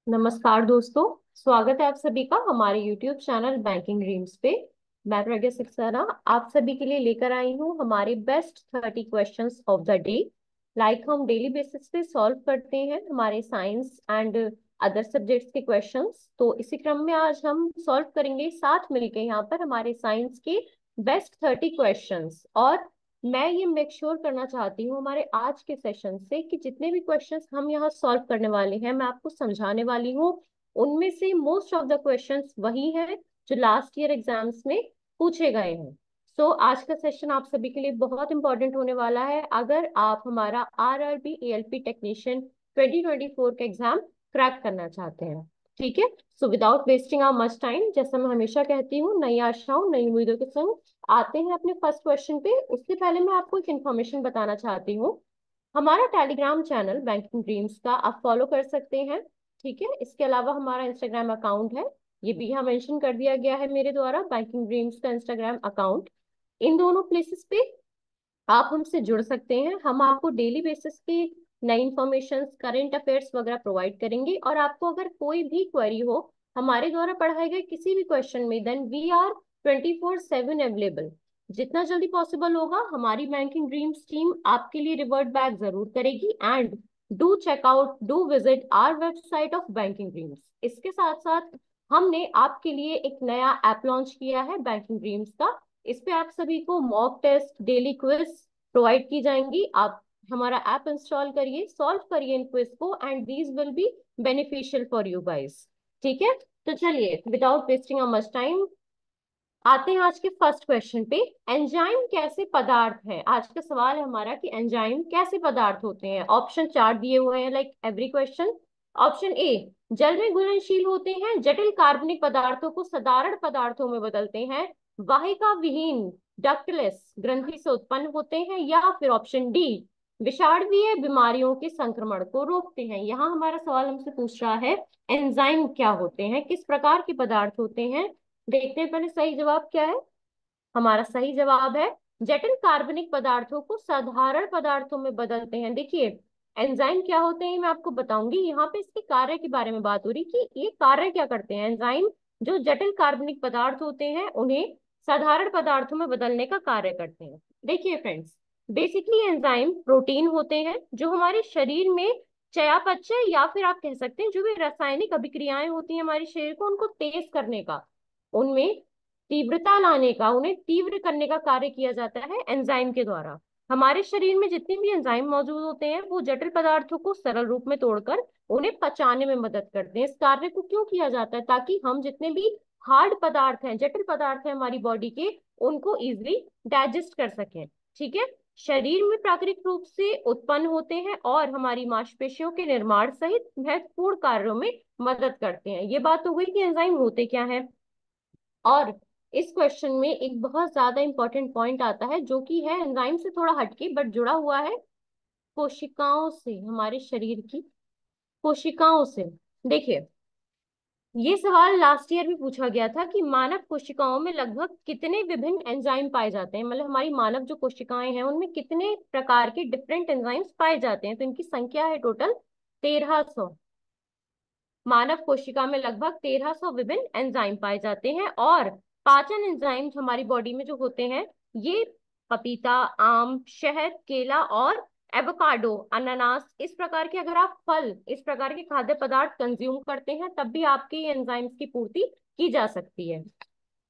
नमस्कार दोस्तों। स्वागत है आप सभी का हमारे YouTube चैनल बैंकिंग ड्रीम्स पे। मैं प्रज्ञा सक्सेना आप सभी के लिए लेकर आई हूँ हमारे best 30 questions of the day. हम डेली बेसिस पे सॉल्व करते हैं हमारे साइंस एंड अदर सब्जेक्ट्स के क्वेश्चंस। तो इसी क्रम में आज हम सॉल्व करेंगे साथ मिलके यहाँ पर हमारे साइंस के बेस्ट 30 क्वेश्चंस। और मैं ये मेक श्योर करना चाहती हूँ हमारे आज के सेशन से कि जितने भी क्वेश्चंस हम यहाँ सॉल्व करने वाले हैं, मैं आपको समझाने वाली हूँ। उनमें से मोस्ट ऑफ द क्वेश्चंस वही हैं जो लास्ट ईयर एग्जाम्स में पूछे गए हैं। सो आज का सेशन आप सभी के लिए बहुत इंपॉर्टेंट होने वाला है अगर आप हमारा आरआरबी एएलपी टेक्नीशियन 2024 का एग्जाम क्रैक करना चाहते हैं। ठीक है। So without wasting our much time, जैसा मैं हमेशा कहती हूँ, नई आशाओं नई उम्मीदों के संग आते हैं अपने फर्स्ट क्वेश्चन पे। उससे पहले मैं आपको एक इन्फॉर्मेशन बताना चाहती हूँ। हमारा टेलीग्राम चैनल बैंकिंग ड्रीम्स का आप फॉलो कर सकते हैं। ठीक है। इसके अलावा हमारा इंस्टाग्राम अकाउंट है, ये भी यहाँ मेंशन कर दिया गया है मेरे द्वारा, बैंकिंग ड्रीम्स का इंस्टाग्राम अकाउंट। इन दोनों प्लेसेस पे आप हमसे जुड़ सकते हैं। हम आपको डेली बेसिस पे नई इंफॉर्मेशन, करंट अफेयर्स वगैरह प्रोवाइड करेंगे। और आपको अगर कोई भी क्वेरी हो हमारे द्वारा पढ़ाए गए किसी भी क्वेश्चन में, देन वी आर 24/7 अवेलेबल। जितना जल्दी पॉसिबल होगा हमारी बैंकिंग ड्रीम्स टीम आपके लिए रिवर्ट बैक जरूर करेगी। And do check out, do visit our website of Banking Dreams. इसके साथ साथ हमने आपके लिए एक नया ऐप लॉन्च किया है बैंकिंग ड्रीम्स का। इस पे आप सभी को mock test, daily quiz provide की जाएंगी। आप हमारा ऐप इंस्टॉल करिए, सॉल्व करिए इन क्विज को, and these will be beneficial for you guys. ठीक है। तो चलिए without wasting a much time आते हैं आज के फर्स्ट क्वेश्चन पे। एंजाइम कैसे पदार्थ है? आज का सवाल है हमारा कि एंजाइम कैसे पदार्थ होते हैं। ऑप्शन चार दिए हुए हैं like every question. Option A, जल में घुलनशील होते हैं, जटिल कार्बनिक पदार्थों को साधारण पदार्थों में बदलते हैं, वाहिका विहीन डक्टलेस ग्रंथि से उत्पन्न होते हैं, या फिर ऑप्शन डी, विषाणुवीय बीमारियों के संक्रमण को रोकते हैं। यहाँ हमारा सवाल हमसे पूछ रहा है एंजाइम क्या होते हैं, किस प्रकार के पदार्थ होते हैं। देखते हैं पहले सही जवाब क्या है। हमारा सही जवाब है जटिल कार्बनिक पदार्थों को साधारण पदार्थों में बदलते हैं। देखिए एंजाइम क्या होते हैं मैं आपको बताऊंगी। यहाँ पे इसके कार्य के बारे में बात हो रही कि ये कार्य क्या करते हैं। एंजाइम जो जटिल कार्बनिक पदार्थ होते हैं उन्हें साधारण पदार्थों में बदलने का कार्य करते हैं। देखिए फ्रेंड्स, बेसिकली एंजाइम प्रोटीन होते हैं जो हमारे शरीर में चयापचय, या फिर आप कह सकते हैं जो भी रासायनिक अभिक्रियाएं होती हैं हमारे शरीर को उनको तेज करने का, उनमें तीव्रता लाने का, उन्हें तीव्र करने का कार्य किया जाता है एंजाइम के द्वारा। हमारे शरीर में जितने भी एंजाइम मौजूद होते हैं वो जटिल पदार्थों को सरल रूप में तोड़कर उन्हें पचाने में मदद करते हैं। इस कार्य को क्यों किया जाता है? ताकि हम जितने भी हार्ड पदार्थ हैं, जटिल पदार्थ हैं हमारी बॉडी के, उनको इजिली डाइजेस्ट कर सकें। ठीक है। शरीर में प्राकृतिक रूप से उत्पन्न होते हैं और हमारी मांसपेशियों के निर्माण सहित महत्वपूर्ण कार्यों में मदद करते हैं। ये बात हो गई कि एंजाइम होते क्या है। और इस क्वेश्चन में एक बहुत ज्यादा इंपॉर्टेंट पॉइंट आता है जो कि है एंजाइम से थोड़ा हटके बट जुड़ा हुआ है कोशिकाओं से, हमारे शरीर की कोशिकाओं से। देखिए ये सवाल लास्ट ईयर भी पूछा गया था कि मानव कोशिकाओं में लगभग कितने विभिन्न एंजाइम पाए जाते हैं, मतलब हमारी मानव जो कोशिकाएं हैं उनमें कितने प्रकार के डिफरेंट एंजाइम्स पाए जाते हैं। तो इनकी संख्या है टोटल 1300। मानव कोशिका में लगभग 1300 विभिन्न एंजाइम पाए जाते हैं। और पाचन एंजाइम हमारी बॉडी में जो होते हैं ये पपीता, आम, शहद, केला और एवोकाडो, अनानास, इस प्रकार के अगर आप फल, इस प्रकार के खाद्य पदार्थ कंज्यूम करते हैं तब भी आपके एंजाइम्स की पूर्ति की जा सकती है।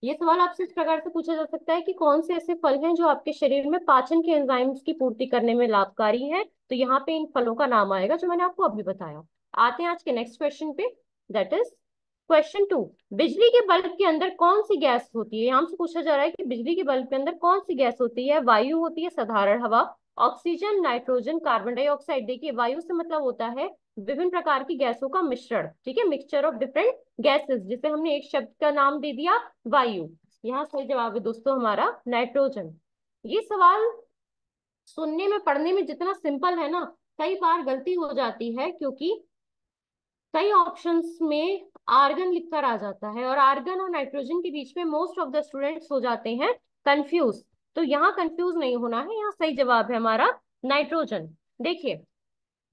ये सवाल आपसे इस प्रकार से पूछा जा सकता है कि कौन से ऐसे फल हैं जो आपके शरीर में पाचन के एंजाइम्स की पूर्ति करने में लाभकारी हैं। तो यहाँ पे इन फलों का नाम आएगा जो मैंने आपको अभी बताया। आते हैं आज के नेक्स्ट क्वेश्चन पे, दैट इज क्वेश्चन टू। बिजली के बल्ब के अंदर कौन सी गैस होती है? हमसे पूछा जा रहा है कि बिजली के बल्ब के अंदर कौन सी गैस होती है। वायु होती है, साधारण हवा, ऑक्सीजन, नाइट्रोजन, कार्बन डाइऑक्साइड। देखिए वायु से मतलब होता है विभिन्न प्रकार की गैसों का मिश्रण। ठीक है, मिक्सचर ऑफ डिफरेंट गैसेस, जिसे हमने एक शब्द का नाम दे दिया वायु। यहाँ सही जवाब है दोस्तों हमारा नाइट्रोजन। ये सवाल सुनने में पढ़ने में जितना सिंपल है ना, कई बार गलती हो जाती है क्योंकि कई ऑप्शंस में आर्गन लिखकर आ जाता है और आर्गन और नाइट्रोजन के बीच में मोस्ट ऑफ द स्टूडेंट्स हो जाते हैं कंफ्यूज। तो यहाँ कंफ्यूज नहीं होना है, यहाँ सही जवाब है हमारा नाइट्रोजन। देखिए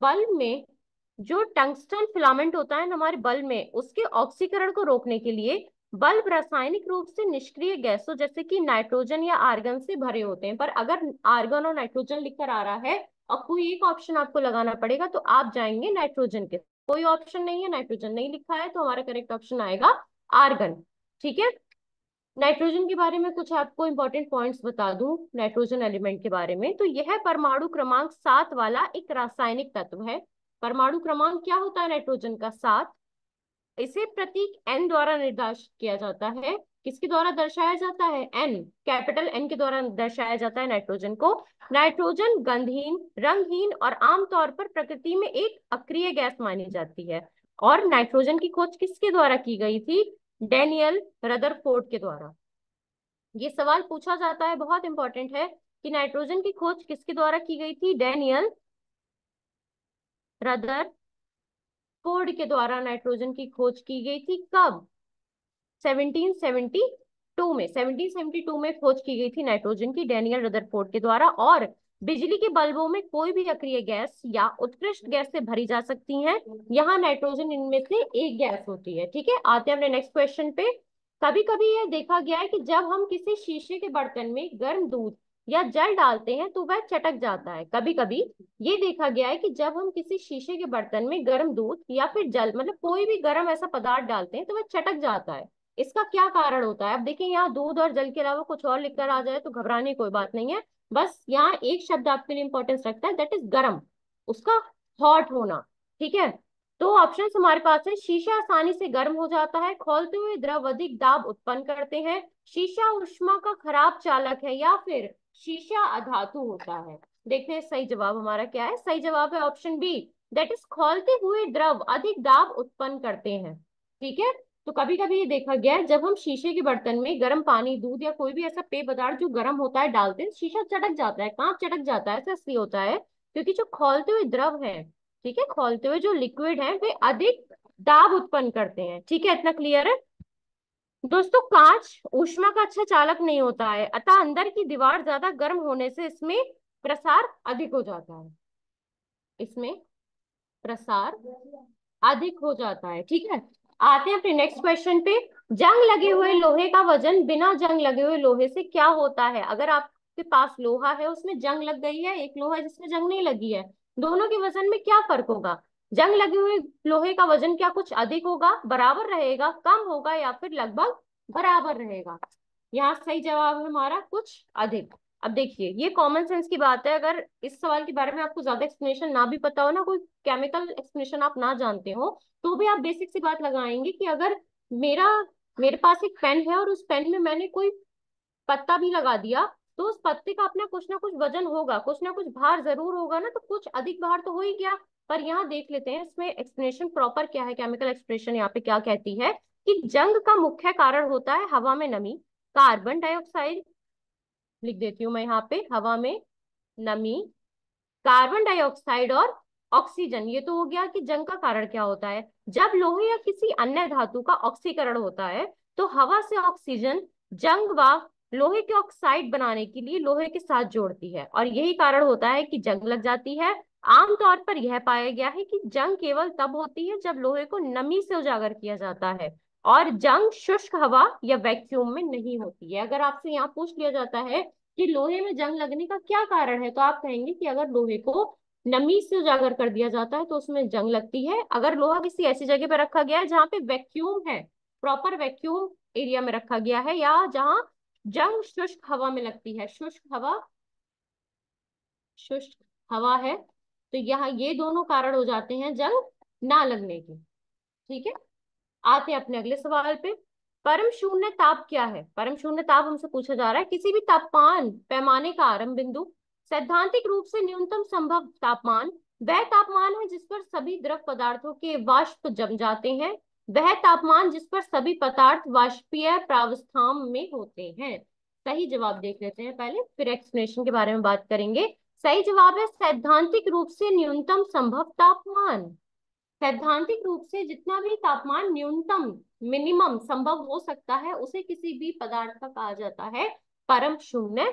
बल्ब में जो टंगस्टन फिलामेंट होता है ना हमारे बल्ब में, उसके ऑक्सीकरण को रोकने के लिए बल्ब रासायनिक रूप से निष्क्रिय गैसों जैसे कि नाइट्रोजन या आर्गन से भरे होते हैं। पर अगर आर्गन और नाइट्रोजन लिखकर आ रहा है और कोई एक ऑप्शन आपको लगाना पड़ेगा, तो आप जाएंगे नाइट्रोजन के। कोई ऑप्शन नहीं है, नाइट्रोजन नहीं लिखा है, तो हमारा करेक्ट ऑप्शन आएगा आर्गन। ठीक है। नाइट्रोजन के बारे में कुछ आपको इंपॉर्टेंट पॉइंट्स बता दूं नाइट्रोजन एलिमेंट के बारे में, तो यह परमाणु क्रमांक 7 वाला एक रासायनिक तत्व है। परमाणु क्रमांक क्या होता है नाइट्रोजन का? 7। इसे प्रतीक एन द्वारा निर्देशित किया जाता है। किसके द्वारा दर्शाया जाता है? एन, कैपिटल एन के द्वारा दर्शाया जाता है नाइट्रोजन को। नाइट्रोजन गंधहीन, रंगहीन और आमतौर पर प्रकृति में एक अक्रिय गैस मानी जाती है। और नाइट्रोजन की खोज किसके द्वारा की गई थी? डेनियल रदरफोर्ड के द्वारा। ये सवाल पूछा जाता है, बहुत इंपॉर्टेंट है, कि नाइट्रोजन की खोज किसके द्वारा की गई थी? डेनियल रदरफोर्ड के द्वारा नाइट्रोजन की खोज की गई थी। कब? 1772 में। 1772 में खोज की गई थी नाइट्रोजन की डेनियल रदरफोर्ड के द्वारा। और बिजली के बल्बों में कोई भी अक्रिय गैस या उत्कृष्ट गैस से भरी जा सकती हैं। यहाँ नाइट्रोजन इनमें से एक गैस होती है। ठीक है, आते हैं अपने नेक्स्ट क्वेश्चन पे। कभी कभी यह देखा गया है कि जब हम किसी शीशे के बर्तन में गर्म दूध या जल डालते हैं तो वह चटक जाता है। कभी कभी ये देखा गया है कि जब हम किसी शीशे के बर्तन में गर्म दूध या फिर जल, मतलब कोई भी गर्म ऐसा पदार्थ डालते हैं तो वह चटक जाता है। इसका क्या कारण होता है? अब देखिए, यहाँ दूध और जल के अलावा कुछ और लिखकर आ जाए तो घबराने की कोई बात नहीं है। बस यहाँ एक शब्द आपके लिए इंपॉर्टेंस रखता है, दैट इज गर्म, उसका हॉट होना। ठीक है। तो ऑप्शन हमारे पास है, शीशा आसानी से गर्म हो जाता है, खौलते हुए द्रव अधिक दाब उत्पन्न करते हैं, शीशा ऊष्मा का खराब चालक है, या फिर शीशा अधातु होता है। देखते हैं सही जवाब हमारा क्या है। सही जवाब है ऑप्शन बी, दैट इज खौलते हुए द्रव अधिक दाब उत्पन्न करते हैं। ठीक है। तो कभी कभी ये देखा गया है, जब हम शीशे के बर्तन में गर्म पानी, दूध या कोई भी ऐसा पेय पदार्थ जो गर्म होता है डालते हैं, शीशा चटक जाता है। कांच चटक जाता है, ऐसा इसलिए होता है क्योंकि जो खौलते हुए द्रव है, ठीक है, खौलते हुए जो लिक्विड है, वे अधिक दाब उत्पन्न करते हैं। ठीक है, इतना क्लियर है दोस्तों? कांच ऊष्मा का अच्छा चालक नहीं होता है, अतः अंदर की दीवार ज्यादा गर्म होने से इसमें प्रसार अधिक हो जाता है। इसमें प्रसार अधिक हो जाता है। ठीक है। आते हैं अपने नेक्स्ट क्वेश्चन पे। जंग लगे हुए लोहे का वजन बिना जंग लगे हुए लोहे से क्या होता है? अगर आपके पास लोहा है, उसमें जंग लग गई है, एक लोहा है जिसमें जंग नहीं लगी है, दोनों के वजन में क्या फर्क होगा? जंग लगे हुए लोहे का वजन क्या कुछ अधिक होगा, बराबर रहेगा, कम होगा, या फिर लगभग बराबर रहेगा? यहाँ सही जवाब है हमारा कुछ अधिक। अब देखिए, ये कॉमन सेंस की बात है। अगर इस सवाल के बारे में आपको ज्यादा एक्सप्लेनेशन ना भी पता हो ना, कोई केमिकल एक्सप्लेनेशन आप ना जानते हो, तो भी आप बेसिक सी बात लगाएंगे कि अगर मेरा मेरे पास एक पेन है और उस पेन में मैंने कोई पत्ता भी लगा दिया, तो उस पत्ते का अपना कुछ ना कुछ वजन होगा, कुछ ना कुछ भार जरूर होगा ना, तो कुछ अधिक भार तो हो ही गया। पर यहाँ देख लेते हैं इसमें एक्सप्लेनेशन प्रॉपर क्या है, केमिकल एक्सप्रेशन यहाँ पे क्या कहती है, कि जंग का मुख्य कारण होता है हवा में नमी, कार्बन डाइऑक्साइड। लिख देती हूँ मैं यहाँ पे, हवा में नमी, कार्बन डाइऑक्साइड और ऑक्सीजन। ये तो हो गया कि जंग का कारण क्या होता है। जब लोहे या किसी अन्य धातु का ऑक्सीकरण होता है, तो हवा से ऑक्सीजन जंग व लोहे के ऑक्साइड बनाने के लिए लोहे के साथ जोड़ती है, और यही कारण होता है कि जंग लग जाती है। आमतौर पर यह पाया गया है कि जंग केवल तब होती है जब लोहे को नमी से उजागर किया जाता है, और जंग शुष्क हवा या वैक्यूम में नहीं होती है। अगर आपसे यहाँ पूछ लिया जाता है कि लोहे में जंग लगने का क्या कारण है, तो आप कहेंगे कि अगर लोहे को नमी से उजागर कर दिया जाता है तो उसमें जंग लगती है। अगर लोहा किसी ऐसी जगह पर रखा गया है जहाँ पे वैक्यूम है, प्रॉपर वैक्यूम एरिया में रखा गया है, या जहाँ जंग शुष्क हवा में लगती है, शुष्क हवा है, तो यहाँ ये दोनों कारण हो जाते हैं जंग ना लगने के। ठीक है। आते हैं अपने अगले सवाल पे। परम शून्य ताप क्या है? परम शून्य ताप हमसे पूछा जा रहा है किसी भी तापमान पैमाने का आरंभ बिंदु। सैद्धांतिक रूप से न्यूनतम संभव तापमान वह तापमान है जिस पर सभी द्रव पदार्थों के वाष्प जम जाते हैं, वह तापमान जिस पर सभी पदार्थ वाष्पीय प्रावस्था में होते हैं। सही जवाब देख लेते हैं पहले, फिर एक्सप्लेनेशन के बारे में बात करेंगे। सही जवाब है सैद्धांतिक रूप से न्यूनतम संभव तापमान। सैद्धांतिक रूप से जितना भी तापमान न्यूनतम, मिनिमम संभव हो सकता है, उसे किसी भी पदार्थ का कहा जाता है परम शून्य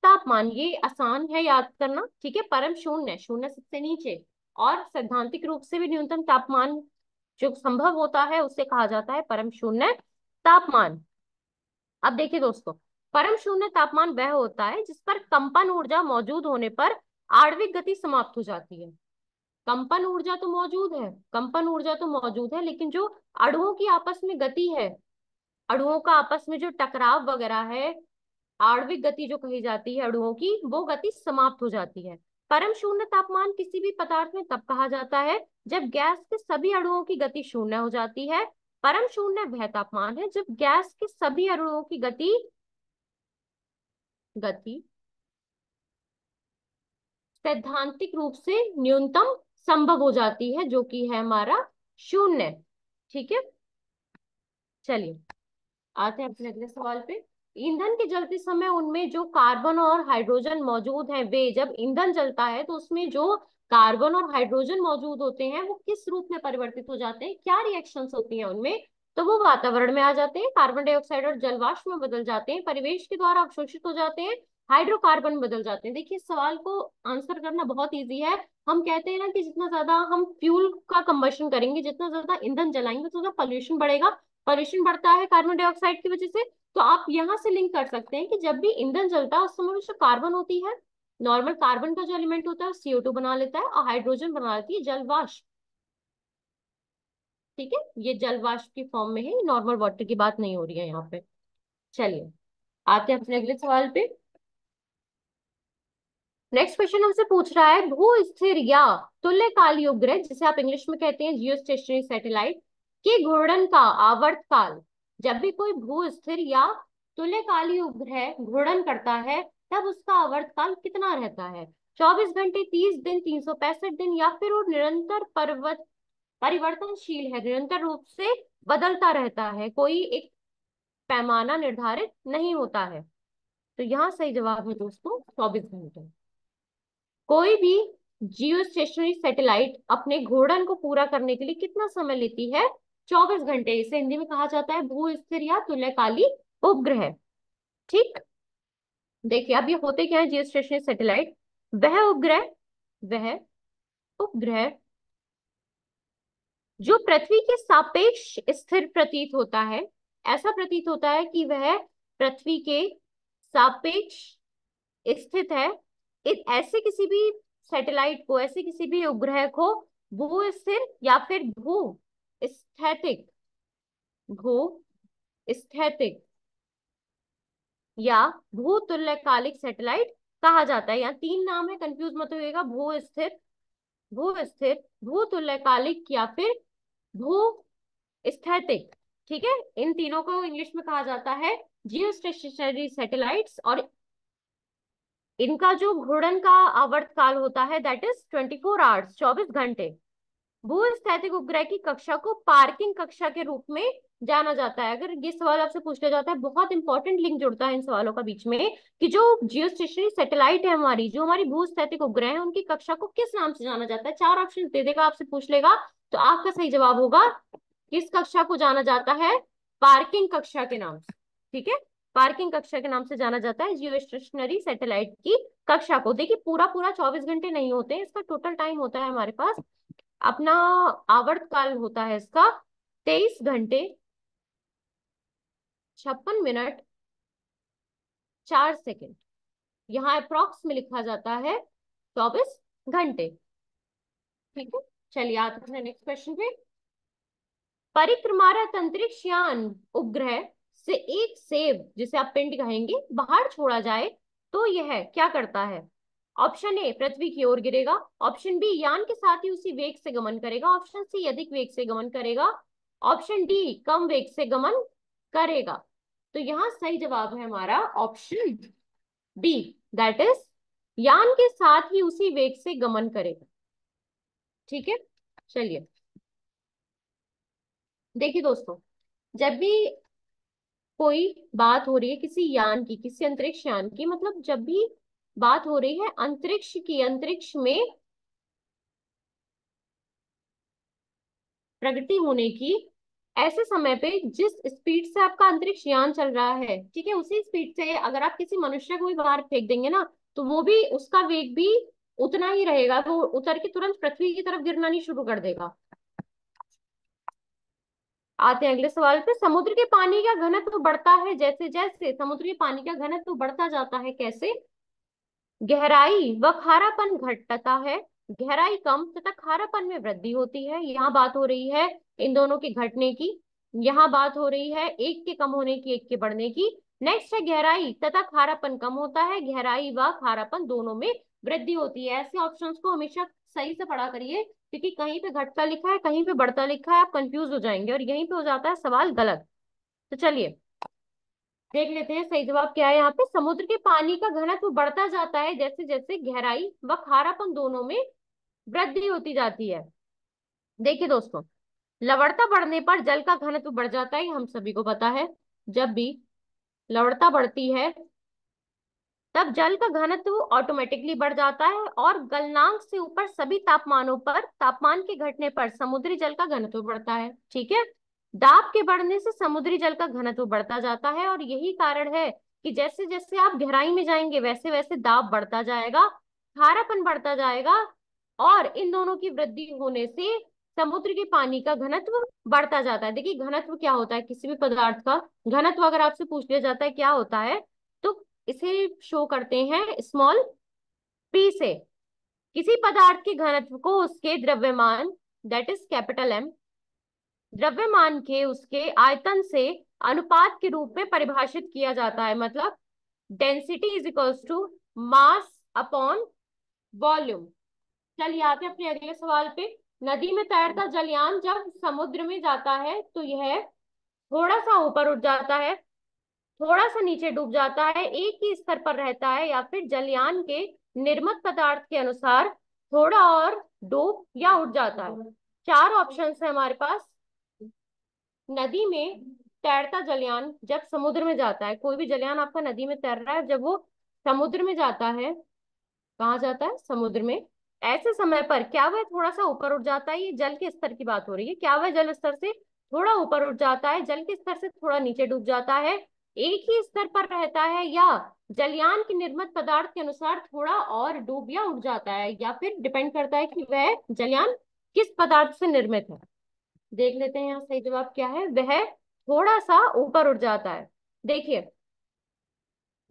तापमान। ये आसान है याद करना। ठीक है, परम शून्य, शून्य सबसे नीचे, और सैद्धांतिक रूप से भी न्यूनतम तापमान जो संभव होता है उसे कहा जाता है परम शून्य तापमान। अब देखिए दोस्तों, परम शून्य तापमान वह होता है जिस पर कंपन ऊर्जा मौजूद होने पर आणविक गति समाप्त हो जाती है। कंपन ऊर्जा तो मौजूद है, कंपन ऊर्जा तो मौजूद है, लेकिन जो अणुओं की आपस में गति है, अणुओं का आपस में जो टकराव वगैरह है, आणविक गति जो कही जाती है अणुओं की, वो गति समाप्त हो जाती है। परम शून्य तापमान किसी भी पदार्थ में तब कहा जाता है जब गैस के सभी अणुओं की गति शून्य हो जाती है। परम शून्य वह तापमान है जब गैस के सभी अणुओं की गति गति सैद्धांतिक रूप से न्यूनतम संभव हो जाती है, जो कि है हमारा शून्य। ठीक है, चलिए आते हैं अपने अगले सवाल पे। ईंधन के जलते समय उनमें जो कार्बन और हाइड्रोजन मौजूद हैं, वे जब ईंधन जलता है तो उसमें जो कार्बन और हाइड्रोजन मौजूद होते हैं वो किस रूप में परिवर्तित हो जाते हैं, क्या रिएक्शंस होती हैं उनमें? तो वो वातावरण में आ जाते हैं, कार्बन डाइऑक्साइड और जलवाष्प में बदल जाते हैं, परिवेश के द्वारा अवशोषित हो जाते हैं, हाइड्रोकार्बन में बदल जाते हैं। देखिए इस सवाल को आंसर करना बहुत ईजी है। हम कहते हैं ना कि जितना ज्यादा हम फ्यूल का कंबशन करेंगे, जितना ज्यादा ईंधन जलाएंगे, उतना ज्यादा पॉल्यूशन बढ़ेगा। पॉल्यूशन बढ़ता है कार्बन डाइऑक्साइड की वजह से। तो आप यहाँ से लिंक कर सकते हैं कि जब भी ईंधन जलता है उस समय जो कार्बन होती है, नॉर्मल कार्बन का जो एलिमेंट होता है CO2 बना लेता है, और हाइड्रोजन बना लेती है जलवाष्प। ठीक है, ये जलवाष्प की फॉर्म में है, नॉर्मल वाटर की बात नहीं हो रही है यहाँ पे। चलिए आते हैं अपने अगले सवाल पे। नेक्स्ट क्वेश्चन हमसे पूछ रहा है, भू स्थिर या तुल्यकालिक उपग्रह, जिसे आप इंग्लिश में कहते हैं जियो स्टेशनरी सैटेलाइट, के घूर्णन का आवर्त काल। जब भी कोई भू स्थिर या तुल्यकालिक उपग्रह घूर्णन करता है तब उसका आवर्त काल कितना रहता है? 24 घंटे, 30 दिन, 365 दिन, या फिर वो निरंतर परिवर्तनशील है, निरंतर रूप से बदलता रहता है, कोई एक पैमाना निर्धारित नहीं होता है? तो यहाँ सही जवाब है दोस्तों 24 घंटे। कोई भी जियो स्टेशनरी सैटेलाइट अपने घूर्णन को पूरा करने के लिए कितना समय लेती है? 24 घंटे। इसे हिंदी में कहा जाता है भू स्थिर या तुल्यकालिक उपग्रह। ठीक, देखिए अब ये होते क्या है जियो स्टेशनरी सैटेलाइट? वह उपग्रह जो पृथ्वी के सापेक्ष स्थिर प्रतीत होता है। ऐसा प्रतीत होता है कि वह पृथ्वी के सापेक्ष स्थित है। ऐसे किसी भी सैटेलाइट को, ऐसे किसी भी उपग्रह को भू स्थिर या फिर स्थैतिक भू स्थैतिक या भू तुल्यकालिक सैटेलाइट कहा जाता है। यहाँ तीन नाम है, कंफ्यूज मत होइएगा। भू तुल्यकालिक या फिर भू स्थैतिक। ठीक है, इन तीनों को इंग्लिश में कहा जाता है जियो स्टेशनरी सैटेलाइट्स। और इनका जो घूर्णन का आवर्त काल होता है दैट इज 24 आवर्स, 24 घंटे। भूस्थैतिक उपग्रह की कक्षा को पार्किंग कक्षा के रूप में जाना जाता है। अगर ये सवाल आपसे पूछ लिया जाता है, बहुत इंपॉर्टेंट लिंक जुड़ता है इन सवालों का बीच में, कि जो जियो स्टेशनरी सैटेलाइट है हमारी, जो हमारी भूस्थैतिक उपग्रह है, उनकी कक्षा को किस नाम से जाना जाता है? चार ऑप्शन दे देगा, आपसे पूछ लेगा, तो आपका सही जवाब होगा किस कक्षा को जाना जाता है? पार्किंग कक्षा के नाम से। ठीक है, पार्किंग कक्षा के नाम से जाना जाता है जियो स्टेशनरी सैटेलाइट की कक्षा को। देखिए पूरा पूरा 24 घंटे नहीं होते हैं, इसका टोटल टाइम होता है हमारे पास, अपना आवर्त काल होता है इसका 23 घंटे 56 मिनट 4 सेकेंड। यहाँ अप्रोक्स में लिखा जाता है 24 घंटे। ठीक है, चलिए आते हैं नेक्स्ट क्वेश्चन पे। परिक्रमारत अंतरिक्ष यान उपग्रह से एक सेब, जिसे आप पिंड कहेंगे, बाहर छोड़ा जाए तो यह क्या करता है? ऑप्शन ए पृथ्वी की ओर गिरेगा, ऑप्शन बी यान के साथ ही उसी वेग से गमन करेगा, ऑप्शन सी अधिक वेग से गमन करेगा, ऑप्शन डी कम वेग से गमन करेगा। तो यहाँ सही जवाब है हमारा ऑप्शन बी, दैट इज यान के साथ ही उसी वेग से गमन करेगा। ठीक है, चलिए देखिए दोस्तों, जब भी कोई बात हो रही है किसी यान की, किसी अंतरिक्ष यान की, मतलब जब भी बात हो रही है अंतरिक्ष की, अंतरिक्ष में प्रगति होने की, ऐसे समय पे जिस स्पीड से आपका अंतरिक्ष यान चल रहा है, ठीक है, उसी स्पीड से अगर आप किसी मनुष्य को भी बाहर फेंक देंगे ना, तो वो भी, उसका वेग भी उतना ही रहेगा, वो उतर के तुरंत पृथ्वी की तरफ गिरना नहीं शुरू कर देगा। आते हैं अगले सवाल पे। समुद्र के पानी का घनत्व बढ़ता है जैसे जैसे समुद्र के पानी का घनत्व बढ़ता जाता है, कैसे? गहराई व खारापन घटता है, गहराई कम तथा खारापन में वृद्धि होती है। यहाँ बात हो रही है इन दोनों के घटने की। यहाँ बात हो रही है एक के कम होने की, एक के बढ़ने की। नेक्स्ट है गहराई तथा खारापन कम होता है, गहराई व खारापन दोनों में वृद्धि होती है। ऐसे ऑप्शंस को हमेशा सही से पढ़ा करिए, क्योंकि कहीं पे घटता लिखा है, कहीं पे बढ़ता लिखा है, आप कंफ्यूज हो जाएंगे और यहीं पे हो जाता है सवाल गलत। तो चलिए देख लेते हैं सही जवाब क्या है यहाँ पे। समुद्र के पानी का घनत्व बढ़ता जाता है जैसे जैसे गहराई व खारापन दोनों में वृद्धि होती जाती है। देखिए दोस्तों, लवणता बढ़ने पर जल का घनत्व बढ़ जाता है, हम सभी को पता है। जब भी लवणता बढ़ती है तब जल का घनत्व ऑटोमेटिकली बढ़ जाता है, और गलनांक से ऊपर सभी तापमानों पर, तापमान के घटने पर समुद्री जल का घनत्व बढ़ता है। ठीक है, दाब के बढ़ने से समुद्री जल का घनत्व बढ़ता जाता है, और यही कारण है कि जैसे जैसे आप गहराई में जाएंगे वैसे वैसे दाब बढ़ता जाएगा, खारापन बढ़ता जाएगा, और इन दोनों की वृद्धि होने से समुद्र के पानी का घनत्व बढ़ता जाता है। देखिए घनत्व क्या होता है, किसी भी पदार्थ का घनत्व अगर आपसे पूछ लिया जाता है क्या होता है, तो इसे शो करते हैं स्मॉल p से। किसी पदार्थ के घनत्व को उसके द्रव्यमान, दैट इज कैपिटल M, द्रव्यमान के उसके आयतन से अनुपात के रूप में परिभाषित किया जाता है। मतलब density is equals to mass upon volume. चलिए आते हैं अपने अगले सवाल पे। नदी में तैरता जलयान जब समुद्र में जाता है तो यह थोड़ा सा ऊपर उठ जाता है, थोड़ा सा नीचे डूब जाता है, एक ही स्तर पर रहता है, या फिर जलयान के निर्मित पदार्थ के अनुसार थोड़ा और डूब या उठ जाता है। चार ऑप्शन है हमारे पास। नदी में तैरता जलयान जब समुद्र में जाता है, कोई भी जलयान आपका नदी में तैर रहा है, जब वो समुद्र में जाता है, कहाँ जाता है? समुद्र में। ऐसे समय पर क्या वह थोड़ा सा ऊपर उठ जाता है? ये जल के स्तर की बात हो रही है। क्या वह जल स्तर से थोड़ा ऊपर उठ जाता है, जल के स्तर से थोड़ा नीचे डूब जाता है, एक ही स्तर पर रहता है, या जलयान के निर्मित पदार्थ के अनुसार थोड़ा और डूब या उठ जाता है, या फिर डिपेंड करता है कि वह जलयान किस पदार्थ से निर्मित है। देख लेते हैं यहाँ सही जवाब क्या है। वह थोड़ा सा ऊपर उठ जाता है। देखिए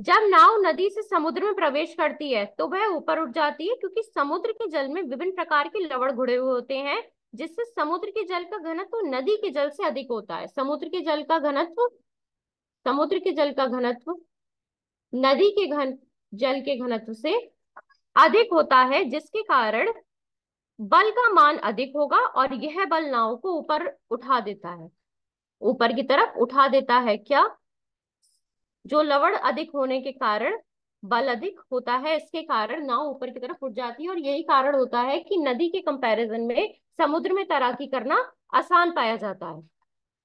जब नाव नदी से समुद्र में प्रवेश करती है तो वह ऊपर उठ जाती है, क्योंकि समुद्र के जल में विभिन्न प्रकार के लवण घुले हुए होते हैं, जिससे समुद्र के जल का घनत्व नदी के जल से अधिक होता है। समुद्र के जल का घनत्व नदी के जल के घनत्व से अधिक होता है, जिसके कारण बल का मान अधिक होगा, और यह बल नाव को ऊपर उठा देता है, ऊपर की तरफ उठा देता है। क्या? जो लवण अधिक होने के कारण बल अधिक होता है, इसके कारण नाव ऊपर की तरफ उठ जाती है, और यही कारण होता है कि नदी के कंपैरिजन में समुद्र में तैराकी करना आसान पाया जाता है।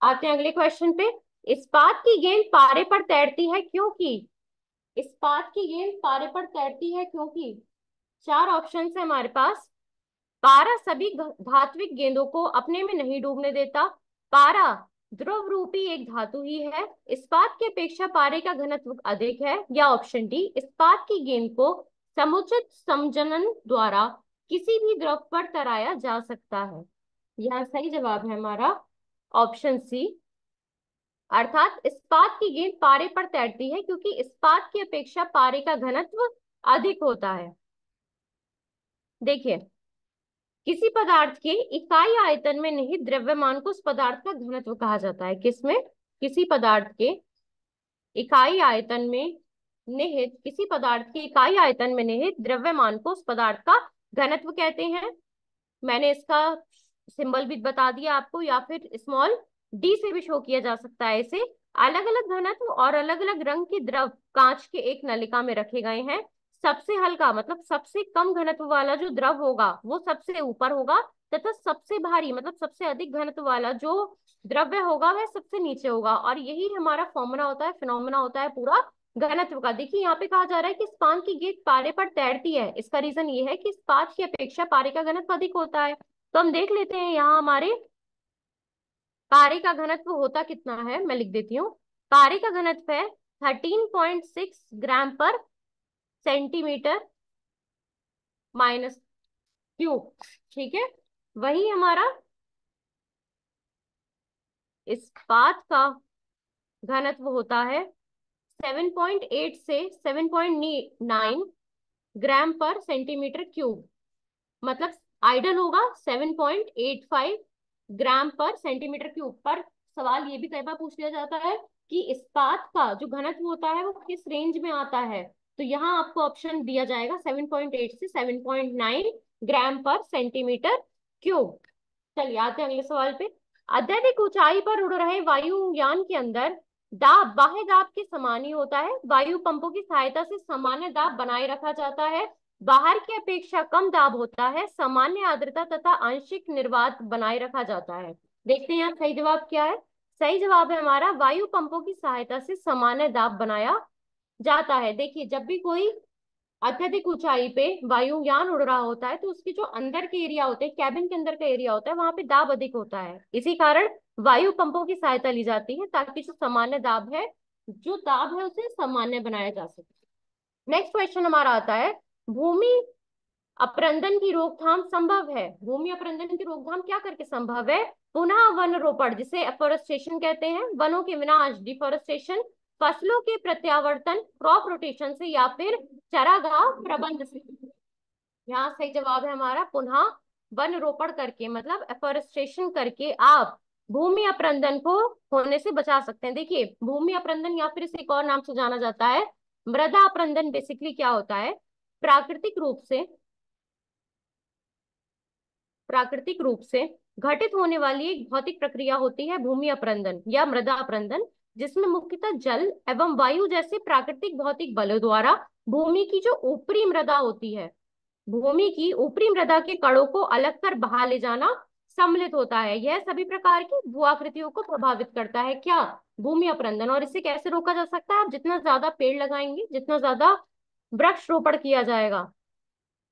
आते हैं अगले क्वेश्चन पे। इस्पात की गेंद पारे पर तैरती है क्योंकि, इस्पात की गेंद पारे पर तैरती है क्योंकि चार ऑप्शन है हमारे पास। पारा सभी धात्विक गेंदों को अपने में नहीं डूबने देता, पारा द्रव रूपी एक धातु ही है, इस्पात की अपेक्षा पारे का घनत्व अधिक है, या ऑप्शन डी इस्पात की गेंद को समुचित संजनन द्वारा किसी भी द्रव पर तैराया जा सकता है। यहाँ सही जवाब है हमारा ऑप्शन सी, अर्थात इस्पात की गेंद पारे पर तैरती है क्योंकि इस्पात की अपेक्षा पारे का घनत्व अधिक होता है। देखिए किसी पदार्थ के इकाई आयतन में निहित द्रव्यमान को उस पदार्थ का घनत्व कहा जाता है। किसमें? किसी पदार्थ के इकाई आयतन में निहित, किसी पदार्थ के इकाई आयतन में निहित द्रव्यमान को उस पदार्थ का घनत्व कहते हैं। मैंने इसका सिंबल भी बता दिया आपको, या फिर स्मॉल डी से भी शो किया जा सकता है इसे। अलग अलग घनत्व और अलग अलग रंग के द्रव कांच के एक नलिका में रखे गए हैं। सबसे हल्का मतलब सबसे कम घनत्व वाला जो द्रव होगा वो सबसे ऊपर होगा, तथा सबसे भारी मतलब सबसे अधिक घनत्व वाला जो द्रव्य होगा वह सबसे नीचे होगा, और यही हमारा फॉर्मूला होता है, फिनोमेना होता है पूरा घनत्व का। देखिए यहाँ पे कहा जा रहा है कि इस्पात की गेंद पारे पर तैरती है, इसका रीजन ये है कि इस्पात की अपेक्षा पारे का घनत्व अधिक होता है। तो हम देख लेते हैं यहाँ हमारे पारे का घनत्व होता कितना है, मैं लिख देती हूँ। पारे का घनत्व है 13.6 ग्राम पर सेंटीमीटर माइनस क्यू। ठीक है, वही हमारा इस्पात का घनत्व होता है 7.8 से 7.9 ग्राम पर सेंटीमीटर क्यूब। मतलब आइडल होगा 7.85 ग्राम पर सेंटीमीटर क्यूब। पर सवाल ये भी कई बार पूछ लिया जाता है कि इस्पात का जो घनत्व होता है वो किस रेंज में आता है। तो यहाँ आपको ऑप्शन दिया जाएगा 7.8 से 7.9 ग्राम पर सेंटीमीटर क्यूब। चलिए आते हैं अगले सवाल पे। अत्यधिक ऊंचाई पर उड़ रहे वायुयान के अंदर दाब बाह्य दाब के समान ही होता है। वायु पंपों की सहायता से सामान्य दाब बनाए रखा जाता है। बाहर की अपेक्षा कम दाब होता है। सामान्य आर्द्रता तथा आंशिक निर्वात बनाए रखा जाता है। देखते हैं यहाँ सही जवाब क्या है। सही जवाब है हमारा वायु पंपों की सहायता से सामान्य दाब बनाया जाता है। देखिए जब भी कोई अत्यधिक ऊंचाई पे वायुयान उड़ रहा होता है तो उसके जो अंदर के एरिया होते हैं, कैबिन के अंदर का एरिया होता है, वहां पे दाब अधिक होता है। इसी कारण वायु पंपों की सहायता ली जाती है ताकि जो सामान्य दाब है, जो दाब है उसे सामान्य बनाया जा सके। नेक्स्ट क्वेश्चन हमारा आता है, भूमि अपरंदन की रोकथाम संभव है। भूमि अपरंदन की रोकथाम क्या करके संभव है? पुनः वन रोपण जिसे एफोरेस्टेशन कहते हैं, वनों के विनाश डिफोरेस्टेशन, फसलों के प्रत्यावर्तन क्रॉप रोटेशन से, या फिर चारागाह प्रबंध से। यहाँ सही जवाब है हमारा पुनः वन रोपण करके, मतलब एफोरेस्टेशन करके आप भूमि अपरंदन को होने से बचा सकते हैं। देखिए भूमि अपरंदन या फिर इसे एक और नाम से जाना जाता है मृदा अपरंदन। बेसिकली क्या होता है? प्राकृतिक रूप से प्राकृतिक रूप से घटित होने वाली एक भौतिक प्रक्रिया होती है भूमि अपरंदन या मृदा अपरंदन, जिसमें मुख्यतः जल एवं वायु जैसे प्राकृतिक भौतिक बलों द्वारा भूमि की जो ऊपरी मृदा होती है, भूमि की ऊपरी मृदा के कणों को अलग कर बहा ले जाना सम्मिलित होता है। यह सभी प्रकार की भूआकृतियों को प्रभावित करता है। क्या? भूमि अपरंदन। और इसे कैसे रोका जा सकता है? आप जितना ज्यादा पेड़ लगाएंगे, जितना ज्यादा वृक्ष रोपण किया जाएगा,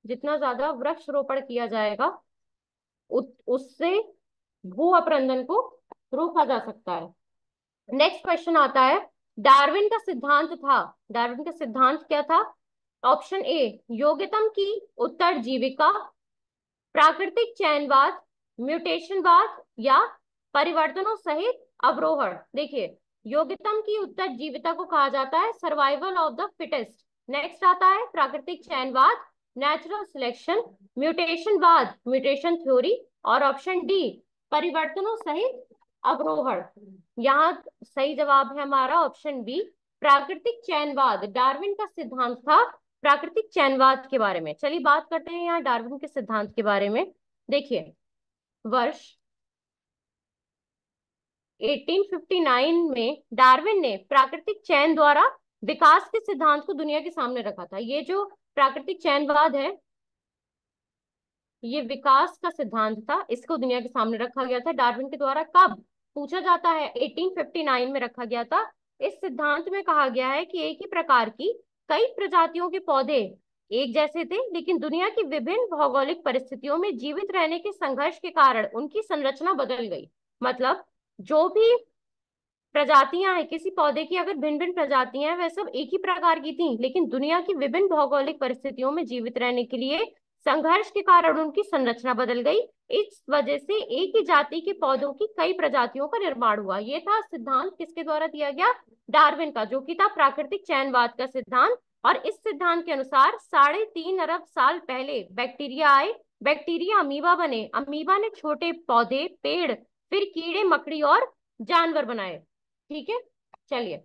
जितना ज्यादा वृक्ष रोपण किया जाएगा उससे भू अपरंदन को रोका जा सकता है। नेक्स्ट क्वेश्चन आता है, डार्विन का सिद्धांत था। डार्विन का सिद्धांत क्या था? ऑप्शन ए योग्यतम की उत्तरजीविका, प्राकृतिक चयनवाद, म्यूटेशनवाद, या परिवर्तनों सहित अवरोहण। देखिए योग्यतम की उत्तरजीविता को कहा जाता है survival of the fittest. Next आता है प्राकृतिक चयनवाद, नेचुरल सिलेक्शन, म्यूटेशनवाद म्यूटेशन थ्योरी, और ऑप्शन डी परिवर्तनों सहित अवरोहण। यहाँ सही जवाब है हमारा ऑप्शन बी प्राकृतिक चयनवाद। डार्विन का सिद्धांत था प्राकृतिक चयनवाद के बारे में। चलिए बात करते हैं यहाँ डार्विन के सिद्धांत के बारे में। देखिए वर्ष 1859 में डार्विन ने प्राकृतिक चयन द्वारा विकास के सिद्धांत को दुनिया के सामने रखा था। ये जो प्राकृतिक चयनवाद है, ये विकास का सिद्धांत था, इसको दुनिया के सामने रखा गया था डार्विन के द्वारा। कब? पूछा जाता है 1859 में रखा गया था। इस सिद्धांत में कहा गया है कि एक ही प्रकार की कई प्रजातियों के पौधे एक जैसे थे, लेकिन दुनिया की विभिन्न भौगोलिक परिस्थितियों में जीवित रहने के संघर्ष के कारण उनकी संरचना बदल गई। मतलब जो भी प्रजातियां हैं किसी पौधे की, अगर भिन्न भिन्न प्रजातियां हैं, वह सब एक ही प्रकार की थी, लेकिन दुनिया की विभिन्न भौगोलिक परिस्थितियों में जीवित रहने के लिए संघर्ष के कारण उनकी संरचना बदल गई। इस वजह से एक ही जाति के पौधों की कई प्रजातियों का निर्माण हुआ। ये था सिद्धांत किसके द्वारा दिया गया? डार्विन का, जो कि था प्राकृतिक चयनवाद का सिद्धांत। और इस सिद्धांत के अनुसार 3.5 अरब साल पहले बैक्टीरिया आए, बैक्टीरिया अमीबा बने, अमीबा ने छोटे पौधे, पेड़, फिर कीड़े मकड़ी और जानवर बनाए। ठीक है, चलिए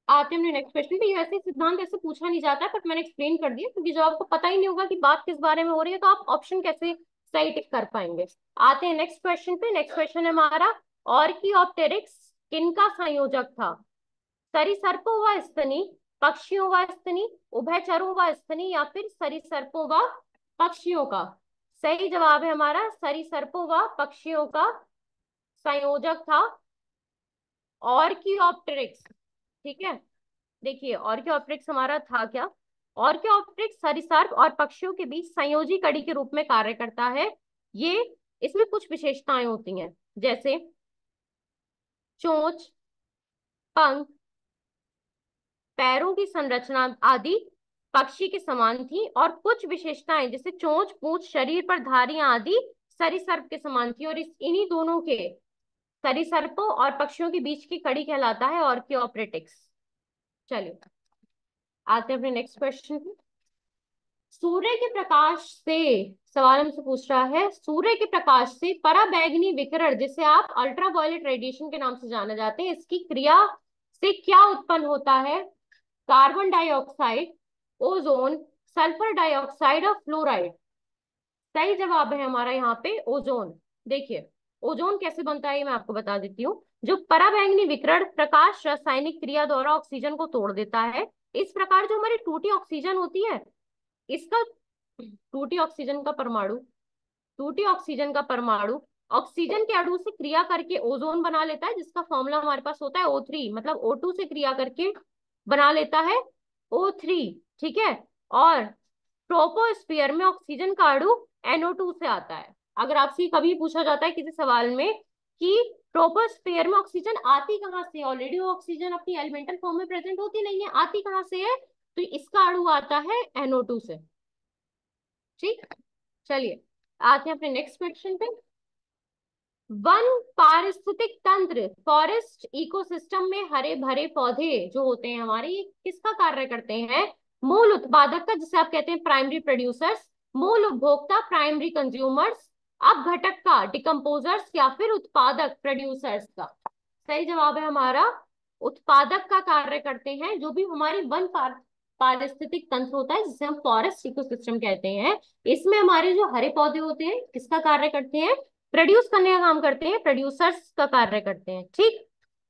आते हैं नेक्स्ट क्वेश्चन पे। ये ऐसे सिद्धांत ऐसे पूछा नहीं जाता है, बट मैंने एक्सप्लेन कर दिया, क्योंकि जब आपको पता ही नहीं होगा कि बात किस बारे में हो रही है तो आप ऑप्शन कैसे सही टिक कर पाएंगे। आते हैं नेक्स्ट क्वेश्चन पे। नेक्स्ट क्वेश्चन है हमारा, ऑर्कियोप्टेरिक्स किनका संयोजक था? सरीसृपों व स्तनी, पक्षियों व स्तनी, उभयचरों व स्तनी, या फिर सरीसृपों व पक्षियों का? सही जवाब है हमारा सरीसृपों व पक्षियों का संयोजक था ऑर्कियोप्टेरिक्स। ठीक है, देखिए ऑर्कियोप्टेरिक्स हमारा था क्या? ऑर्कियोप्टेरिक्स सरीसृप और पक्षियों के बीच संयोजी कड़ी के रूप में कार्य करता है। ये इसमें कुछ विशेषताएं होती हैं, जैसे चोंच, पंख, पैरों की संरचना आदि पक्षी के समान थी और कुछ विशेषताएं जैसे चोंच, पूंछ, शरीर पर धारियां आदि सरीसृप के समान थी। और इस इन्हीं दोनों के, सरीसृपों और पक्षियों के बीच की कड़ी कहलाता है ऑर्कियोप्टेरिक्स। चलिए आते हैं अपने नेक्स्ट क्वेश्चन पे। सूर्य के प्रकाश से, सवाल हमसे पूछ रहा है, सूर्य के प्रकाश से पराबैंगनी विकिरण जिसे आप अल्ट्रावायलेट रेडिएशन के नाम से जाने जाते हैं, इसकी क्रिया से क्या उत्पन्न होता है? Carbon dioxide, ozone, sulphur dioxide और फ्लोराइड। सही जवाब है हमारा यहाँ पे ओजोन। देखिए ओजोन कैसे बनता है ये मैं आपको बता देती हूँ। जो पराबैंगनी विकिरण प्रकाश रासायनिक क्रिया द्वारा ऑक्सीजन को तोड़ देता है, इस प्रकार जो हमारी टूटी ऑक्सीजन होती है, इसका, टूटी ऑक्सीजन का परमाणु, टूटी ऑक्सीजन का परमाणु ऑक्सीजन के अणु से क्रिया करके ओजोन बना लेता है, जिसका फॉर्मूला हमारे पास होता है O3, मतलब O2 से क्रिया करके बना लेता है O3। ठीक है। और ट्रोपोस्फियर में ऑक्सीजन का अणु NO2 से आता है। अगर आपसे कभी पूछा जाता है किसी सवाल में कि ट्रोपोस्फियर में ऑक्सीजन आती कहाँ से, ऑलरेडी वो ऑक्सीजन अपनी एलिमेंटल फॉर्म में प्रेजेंट होती नहीं है, आती कहाँ से है, तो इसका अणु आता है NO2 से। ठीक। चलिए आते हैं अपने नेक्स्ट क्वेश्चन पे। वन पारिस्थितिक तंत्र, फॉरेस्ट इकोसिस्टम में हरे भरे पौधे जो होते हैं हमारे, ये किसका कार्य करते हैं? मूल उत्पादक का, जिसे आप कहते हैं प्राइमरी प्रोड्यूसर्स, मूल उपभोक्ता प्राइमरी कंज्यूमर्स, अपघटक का डिकम्पोजर्स, या फिर उत्पादक प्रोड्यूसर्स का। सही जवाब है हमारा उत्पादक का कार्य करते हैं। जो भी हमारी पारिस्थितिक तंत्र होता है जिसे हम फॉरेस्ट इकोसिस्टम कहते हैं, इसमें हमारे जो हरे पौधे होते हैं किसका कार्य करते हैं? प्रोड्यूस करने का काम करते हैं, प्रोड्यूसर्स का कार्य करते हैं। ठीक।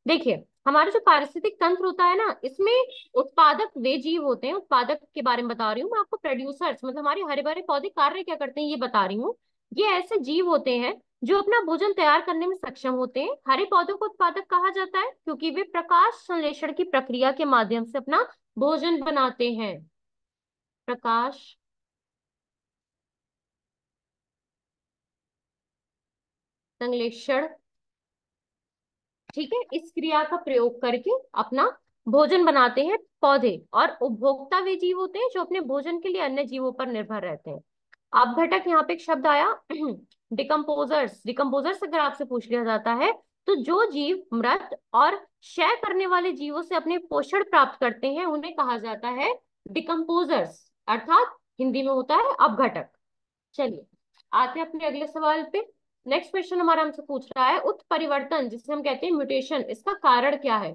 देखिए हमारे जो पारिस्थितिक तंत्र होता है ना, इसमें उत्पादक वे जीव होते हैं, उत्पादक के बारे में बता रही हूँ मैं आपको। प्रोड्यूसर्स मतलब हमारे हरे भरे पौधे कार्य क्या करते हैं ये बता रही हूँ। ये ऐसे जीव होते हैं जो अपना भोजन तैयार करने में सक्षम होते हैं। हरे पौधों को उत्पादक कहा जाता है क्योंकि वे प्रकाश संश्लेषण की प्रक्रिया के माध्यम से अपना भोजन बनाते हैं। प्रकाश संश्लेषण, ठीक है, इस क्रिया का प्रयोग करके अपना भोजन बनाते हैं पौधे। और उपभोक्ता वे जीव होते हैं जो अपने भोजन के लिए अन्य जीवों पर निर्भर रहते हैं। अपघटक, यहाँ पे एक शब्द आया डिकम्पोजर्स। डिकम्पोजर्स अगर आपसे पूछ लिया जाता है तो जो जीव मृत और क्षय करने वाले जीवों से अपने पोषण प्राप्त करते हैं उन्हें कहा जाता है डिकम्पोजर्स, अर्थात हिंदी में होता है अपघटक। चलिए आते हैं अपने अगले सवाल पे। नेक्स्ट क्वेश्चन हमारा हमसे पूछ रहा है उत्परिवर्तन जिसे हम कहते हैं म्यूटेशन, इसका कारण क्या है?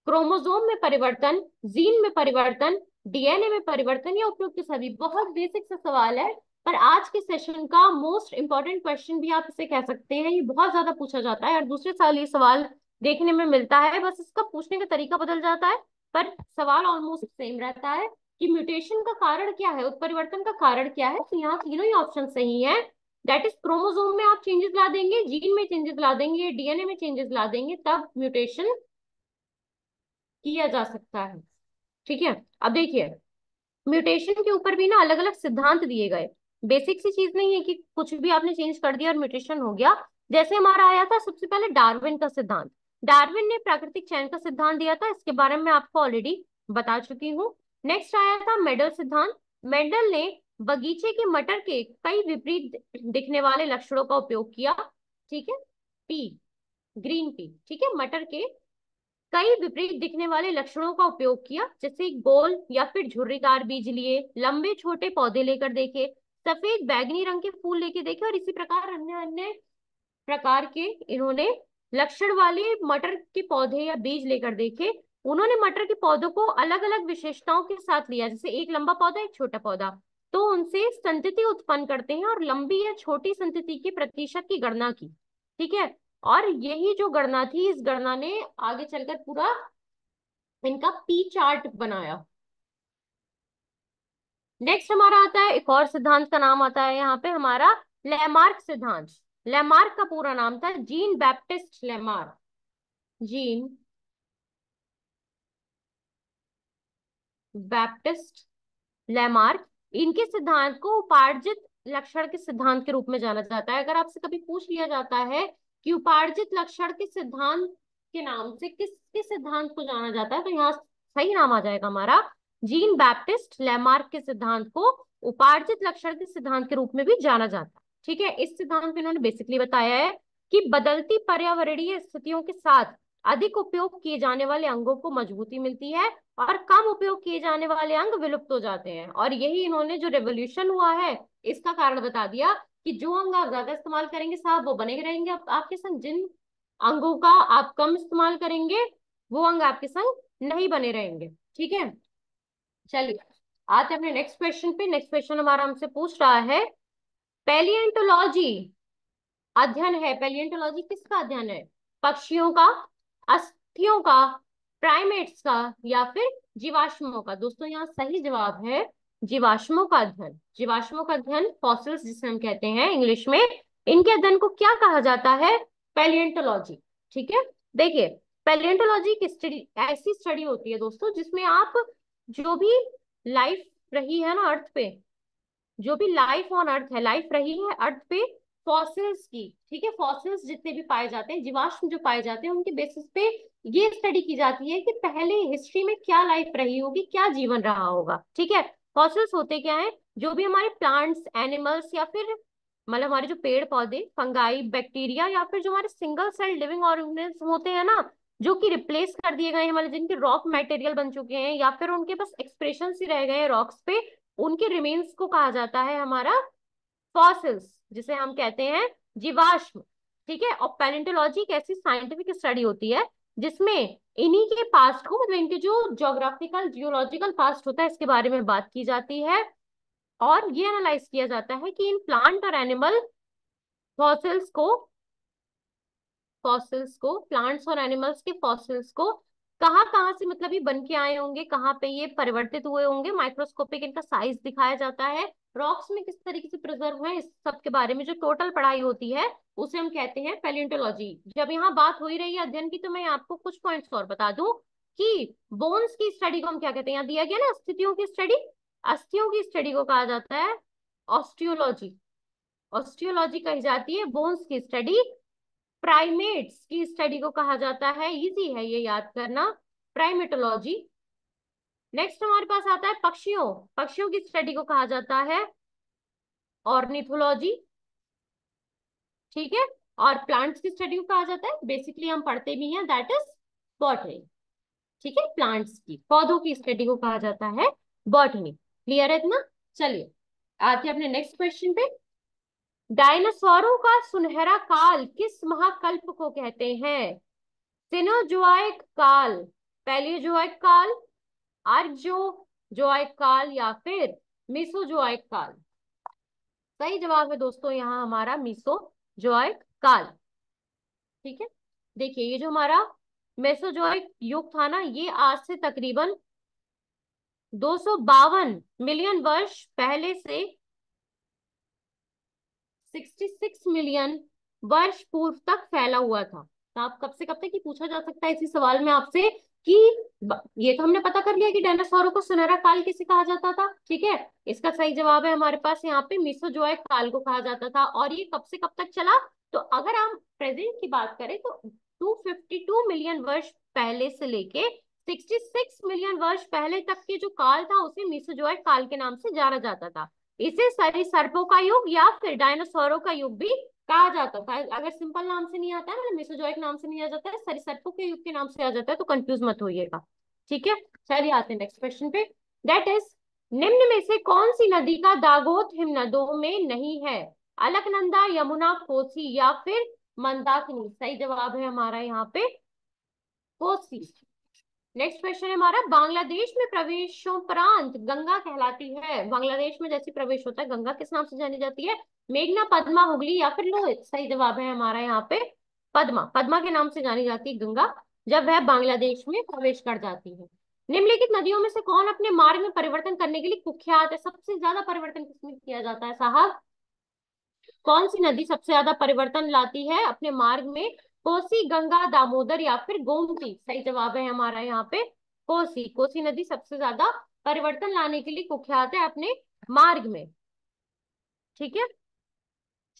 क्रोमोसोम में परिवर्तन, जीन में परिवर्तन, DNA में परिवर्तन, या उपयुक्त सभी। बहुत बेसिक सा सवाल है, पर आज के सेशन का मोस्ट इंपॉर्टेंट क्वेश्चन भी आप इसे कह सकते हैं। ये बहुत ज्यादा पूछा जाता है और दूसरे साल ये सवाल देखने में मिलता है, बस इसका पूछने का तरीका बदल जाता है, पर सवाल ऑलमोस्ट सेम रहता है कि म्यूटेशन का कारण क्या है, उत्परिवर्तन का कारण क्या है। तो यहाँ तीनों ही ऑप्शन सही है। दैट इज क्रोमोसोम में आप चेंजेस ला देंगे, जीन में चेंजेस ला देंगे, DNA में चेंजेस ला देंगे, तब म्यूटेशन किया जा सकता है। ठीक है। अब देखिए म्यूटेशन के ऊपर भी ना अलग अलग सिद्धांत दिए गए। बेसिक सी चीज नहीं है कि कुछ भी आपने चेंज कर दिया और म्यूटेशन हो गया। जैसे हमारा आया था सबसे पहले डार्विन का सिद्धांत। डार्विन ने प्राकृतिक चयन का सिद्धांत दिया था, इसके बारे में आपको ऑलरेडी बता चुकी हूँ। नेक्स्ट आया था मेंडल सिद्धांत। मेंडल ने बगीचे के मटर के कई विपरीत दिखने वाले लक्षणों का उपयोग किया। ठीक है। पी, ग्रीन पी, ठीक है, मटर के कई विपरीत दिखने वाले लक्षणों का उपयोग किया, जैसे गोल या फिर झुर्रीदार बीज लिए, लंबे छोटे पौधे लेकर देखे, सफेद बैगनी रंग के फूल लेके देखे, और इसी प्रकार अन्य अन्य प्रकार के इन्होंने लक्षण वाले मटर के पौधे या बीज लेकर देखे। उन्होंने मटर के पौधों को अलग अलग विशेषताओं के साथ लिया, जैसे एक लंबा पौधा एक छोटा पौधा, तो उनसे संतति उत्पन्न करते हैं और लंबी या छोटी संतति के प्रतिशत की गणना की। ठीक है। और यही जो गणना थी, इस गणना ने आगे चलकर पूरा इनका पी चार्ट बनाया। नेक्स्ट हमारा आता है एक और सिद्धांत का नाम आता है यहाँ पे हमारा लैमार्क सिद्धांत। लैमार्क का पूरा नाम था Jean Baptiste Lamarck. Jean Baptiste Lamarck. इनके सिद्धांत को उपार्जित लक्षण के सिद्धांत के रूप में जाना जाता है। अगर आपसे कभी पूछ लिया जाता है कि उपार्जित लक्षण के सिद्धांत के नाम से किस किस सिद्धांत को जाना जाता है, तो यहाँ सही नाम आ जाएगा हमारा जीन बैप्टिस्ट लैमार्क के सिद्धांत को उपार्जित लक्षण के सिद्धांत के रूप में भी जाना जाता है। ठीक है, इस सिद्धांत में इन्होंने बेसिकली बताया है कि बदलती पर्यावरणीय स्थितियों के साथ अधिक उपयोग किए जाने वाले अंगों को मजबूती मिलती है और कम उपयोग किए जाने वाले अंग विलुप्त हो जाते हैं। और यही इन्होंने जो रेवोल्यूशन हुआ है इसका कारण बता दिया कि जो अंग आप ज्यादा इस्तेमाल करेंगे साहब वो बने रहेंगे आपके संग, जिन अंगों का आप कम इस्तेमाल करेंगे वो अंग आपके संग नहीं बने रहेंगे। ठीक है, चलिए आते हैं अपने नेक्स्ट क्वेश्चन पे। नेक्स्ट क्वेश्चन हमारा हमसे पूछ रहा है, पैलिएंटोलॉजी अध्ययन है, पैलिएंटोलॉजी किसका अध्ययन है? पक्षियों का, अस्थियों का, प्राइमेट्स का या फिर जीवाश्मों का? दोस्तों यहाँ सही जवाब है जीवाश्मों का अध्ययन। जीवाश्मों का अध्ययन, फॉसिल्स जिसे हम कहते हैं इंग्लिश में, इनके अध्ययन को क्या कहा जाता है? पैलिएंटोलॉजी। ठीक है, देखिए पैलिएंटोलॉजी की स्टडी ऐसी स्टडी होती है दोस्तों जिसमें आप जो भी लाइफ रही है ना अर्थ पे, जो भी लाइफ ऑन अर्थ है, लाइफ रही है अर्थ पे, फॉसिल्स की, ठीक है, फॉसिल्स जितने भी पाए जाते हैं, जीवाश्म जो पाए जाते हैं, उनके बेसिस पे ये स्टडी की जाती है कि पहले हिस्ट्री में क्या लाइफ रही होगी, क्या जीवन रहा होगा। ठीक है, फॉसिल्स होते क्या है? जो भी हमारे प्लांट्स, एनिमल्स या फिर मतलब हमारे जो पेड़ पौधे, फंगाई, बैक्टीरिया या फिर जो हमारे सिंगल सेल लिविंग ऑर्गेनिज्म होते हैं ना, जो कि रिप्लेस कर दिए गए हैं, मतलब जिनके रॉक मटेरियल बन चुके हैं या फिर उनके बस एक्सप्रेशन ही रह गए हैं रॉक्स पे, उनके रिमेन्स को कहा जाता है हमारा फॉसिल्स, जिसे हम कहते हैं जीवाश्म। ठीक है, और पैलेंटोलॉजी एक ऐसी साइंटिफिक स्टडी होती है जिसमें इन्हीं के पास्ट को, मतलब इनके जो ज्योग्राफिकल जियोलॉजिकल पास्ट होता है इसके बारे में बात की जाती है और ये एनालाइज किया जाता है कि इन प्लांट और एनिमल फॉसिल्स को, प्लांट्स और एनिमल्स के फॉसिल्स को कहाँ कहाँ से मतलब ये बन के आए होंगे, कहाँ पे ये परिवर्तित हुए होंगे, माइक्रोस्कोपिक इनका साइज दिखाया जाता है, रॉक्स में किस तरीके से प्रिजर्व है, इस सब के बारे में जो टोटल पढ़ाई होती है उसे हम कहते हैं पैलियोंटोलॉजी। जब यहाँ बात हो ही रही है अध्ययन की तो मैं आपको कुछ पॉइंट्स और बता दूं कि बोन्स की स्टडी को हम क्या कहते हैं, यहाँ दिया गया ना अस्थियों की स्टडी, अस्थियों की स्टडी को कहा जाता है ऑस्टियोलॉजी। ऑस्टियोलॉजी कही जाती है बोन्स की स्टडी। प्राइमेट्स की स्टडी को कहा जाता है, इजी है ये याद करना, प्राइमेटोलॉजी। नेक्स्ट हमारे पास आता है पक्षियों, पक्षियों की स्टडी को कहा जाता है ऑर्निथोलॉजी। ठीक है, और प्लांट्स की स्टडी को कहा जाता है, बेसिकली हम पढ़ते भी हैं, दैट इज बॉटनी। ठीक है, प्लांट्स की, पौधों की स्टडी को कहा जाता है बॉटनी। क्लियर है इतना? चलिए आते हैं अपने नेक्स्ट क्वेश्चन पे। डायनासोरों का सुनहरा काल किस महाकल्प को कहते हैं? सिनोजोइक काल, पैलियोजोइक काल, आर्कजोजोइक काल या फिर मीसोजोइक काल? सही जवाब है दोस्तों यहाँ हमारा मीसोजोइक काल। ठीक है, देखिए ये जो हमारा मेसोजोइक युग था ना, ये आज से तकरीबन 252 मिलियन वर्ष पहले से 66 मिलियन वर्ष पूर्व तक फैला हुआ था। तो आप कब से कब तक, ये पूछा जा सकता है इसी सवाल में आपसे कि ये तो हमने पता कर लिया कि डायनासोरों को सुनहरा काल किसे कहा जाता था। ठीक है, इसका सही जवाब है हमारे पास यहाँ पे मीसोजोइक काल को कहा जाता था। और ये कब से कब तक चला? तो अगर हम प्रेजेंट की बात करें तो 252 मिलियन वर्ष पहले से लेके 66 मिलियन वर्ष पहले तक के जो काल था उसे मीसोजोइक काल के नाम से जाना जाता था। इसे सरीसृपों का युग या फिर डायनासोरों का युग भी कहा जाता था। अगर सिंपल नाम से नहीं आता है, मतलब मेसोजोइक नाम से नहीं आ जाता है, सरीसृपों के युग के नाम से आ जाता है, तो कंफ्यूज मत होइएगा। ठीक है, चलिए आते हैं नेक्स्ट क्वेश्चन पे। दैट इज, निम्न में से कौन सी नदी का दागोट हिमनदों में नहीं है? अलकनंदा, यमुना, कोसी या फिर मंदाकिनी? सही जवाब है हमारा यहाँ पे कोसी। नेक्स्ट क्वेश्चन है हमारा, बांग्लादेश में प्रवेशोपरांत गंगा कहलाती है, बांग्लादेश में जैसे प्रवेश होता है गंगा किस नाम से जानी जाती है? मेघना, पद्मा, हुगली या फिर लोहित? सही जवाब है हमारा यहाँ पे पद्मा, पद्मा के नाम से जानी जाती है गंगा जब वह बांग्लादेश में प्रवेश कर जाती है। निम्नलिखित नदियों में से कौन अपने मार्ग में परिवर्तन करने के लिए कुख्यात है? सबसे ज्यादा परिवर्तन किसमें किया जाता है साहब? कौन सी नदी सबसे ज्यादा परिवर्तन लाती है अपने मार्ग में? कोसी, गंगा, दामोदर या फिर गोमती? सही जवाब है हमारा यहाँ पे कोसी, कोसी नदी सबसे ज्यादा परिवर्तन लाने के लिए कुख्यात है अपने मार्ग में। ठीक है,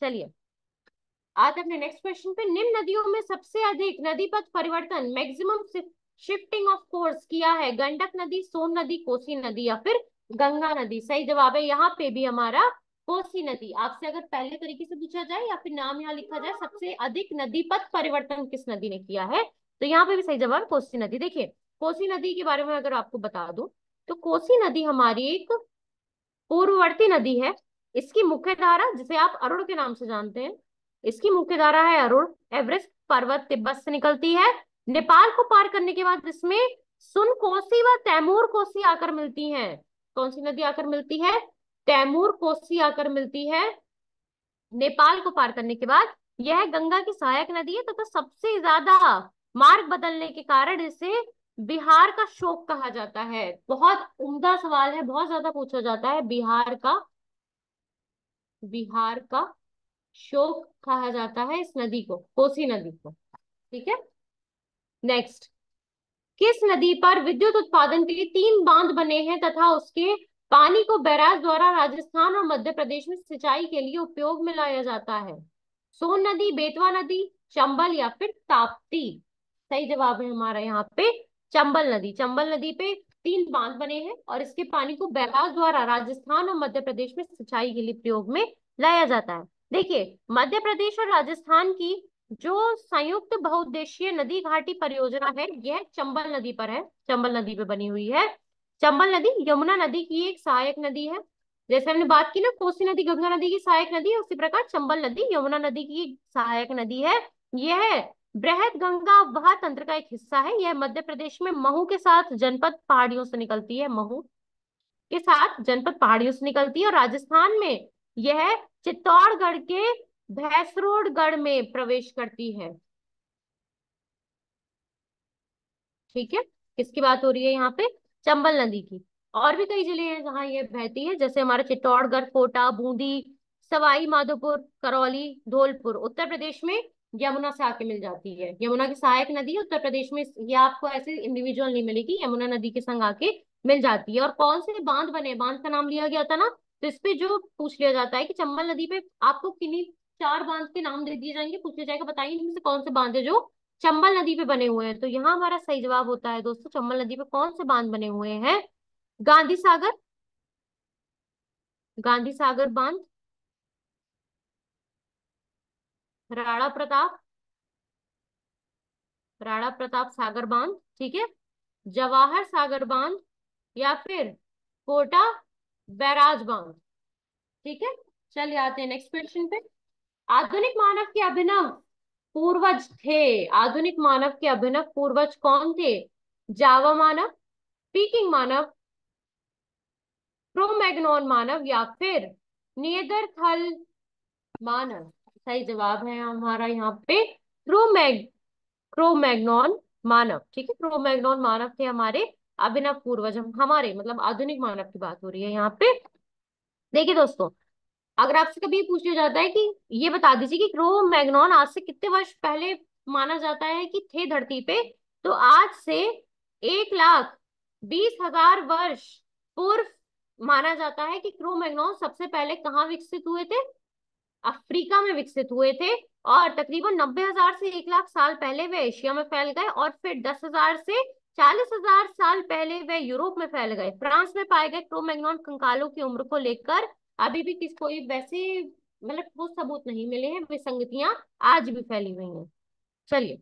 चलिए आते हैं अपने नेक्स्ट क्वेश्चन पे। निम्न नदियों में सबसे अधिक नदी पथ परिवर्तन, मैक्सिमम शिफ्टिंग ऑफ कोर्स किया है? गंडक नदी, सोन नदी, कोसी नदी या फिर गंगा नदी? सही जवाब है यहाँ पे भी हमारा कोसी नदी। आपसे अगर पहले तरीके से पूछा जाए या फिर नाम यहाँ लिखा जाए, सबसे अधिक नदी पथ परिवर्तन किस नदी ने किया है, तो यहाँ पे भी सही जवाब कोसी नदी। देखिए, कोसी नदी के बारे में अगर आपको बता दूं, तो कोसी नदी हमारी एक पूर्ववर्ती नदी है। इसकी मुख्य धारा, जिसे आप अरुण के नाम से जानते हैं, इसकी मुख्य धारा है अरुण। एवरेस्ट पर्वत तिब्बत से निकलती है। नेपाल को पार करने के बाद इसमें सुन कोसी व तैमूर कोसी आकर मिलती हैं। कौन सी नदी आकर मिलती है? तैमूर कोसी आकर मिलती है नेपाल को पार करने के बाद। यह गंगा की सहायक नदी है तथा सबसे ज्यादा मार्ग बदलने के कारण इसे बिहार का शोक कहा जाता है। बहुत उम्दा सवाल है, बहुत ज्यादा पूछा जाता है। बिहार का शोक कहा जाता है इस नदी को, कोसी नदी को। ठीक है, नेक्स्ट। किस नदी पर विद्युत उत्पादन के लिए 3 बांध बने हैं तथा उसके पानी को बैराज द्वारा राजस्थान और मध्य प्रदेश में सिंचाई के लिए उपयोग में लाया जाता है? सोन नदी, बेतवा नदी, चंबल या फिर ताप्ती? सही जवाब है हमारा यहाँ पे चंबल नदी। चंबल नदी पे 3 बांध बने हैं और इसके पानी को बैराज द्वारा राजस्थान और मध्य प्रदेश में सिंचाई के लिए प्रयोग में लाया जाता है। देखिए, मध्य प्रदेश और राजस्थान की जो संयुक्त बहुउद्देशीय नदी घाटी परियोजना है, यह चंबल नदी पर है, चंबल नदी पे बनी हुई है। चंबल नदी यमुना नदी की एक सहायक नदी है। जैसे हमने बात की ना, कोसी नदी गंगा नदी की सहायक नदी है, उसी प्रकार चंबल नदी यमुना नदी की एक सहायक नदी है। यह बृहद गंगा वह तंत्र का एक हिस्सा है। यह मध्य प्रदेश में महू के साथ जनपद पहाड़ियों से निकलती है, महू के साथ जनपद पहाड़ियों से निकलती है। और राजस्थान में यह चित्तौड़गढ़ के भैंसरोडगढ़ में प्रवेश करती है। ठीक है, किसकी बात हो रही है यहाँ पे? चंबल नदी की। और भी कई जिले हैं जहाँ ये बहती है, जैसे हमारे चित्तौड़गढ़, कोटा, बूंदी, सवाई माधोपुर, करौली, धौलपुर। उत्तर प्रदेश में यमुना से आके मिल जाती है, यमुना की सहायक नदी है उत्तर प्रदेश में। ये आपको ऐसे इंडिविजुअल नहीं मिलेगी, यमुना नदी के संग आके मिल जाती है। और कौन से बांध बने, बांध का नाम लिया गया था ना, तो इस पे जो पूछ लिया जाता है कि चंबल नदी पे आपको किन्हीं 4 बांध के नाम दे दिए जाएंगे, पूछ लिया जाएगा बताइए इनमें से कौन से बांध है जो चंबल नदी पे बने हुए हैं। तो यहाँ हमारा सही जवाब होता है दोस्तों, चंबल नदी पे कौन से बांध बने हुए हैं? गांधी सागर, गांधी सागर बांध, राणा प्रताप, राणा प्रताप सागर बांध, ठीक है, जवाहर सागर बांध या फिर कोटा बैराज बांध। ठीक है, चलिए आते हैं नेक्स्ट क्वेश्चन पे। आधुनिक मानव के अभिनव पूर्वज थे, आधुनिक मानव के अभिनव पूर्वज कौन थे? जावा मानव, पीकिंग मानव, क्रोमैग्नॉन मानव या फिर नियंदरथल मानव? सही जवाब है हमारा यहाँ पे क्रोमैग्नॉन मानव। ठीक है, क्रोमैग्नॉन मानव थे हमारे अभिनव पूर्वज। हमारे मतलब आधुनिक मानव की बात हो रही है यहाँ पे। देखिए दोस्तों, अगर आपसे कभी पूछ लिया जाता है कि ये बता दीजिए कि क्रो मैग्नॉन आज से कितने वर्ष पहले माना जाता है कि थे धरती पे, तो आज से 1,20,000 वर्ष पूर्व माना जाता है कि क्रो मैग्नॉन सबसे पहले कहाँ विकसित हुए थे? अफ्रीका में विकसित हुए थे। और तकरीबन 90,000 से 1 लाख साल पहले वे एशिया में फैल गए और फिर 10,000 से 40,000 साल पहले वे यूरोप में फैल गए। फ्रांस में पाए गए क्रोमैग्नॉन कंकालों की उम्र को लेकर अभी भी किस कोई वैसे मतलब ठोस सबूत नहीं मिले हैं, विसंगतियां आज भी फैली हुई हैं। चलिए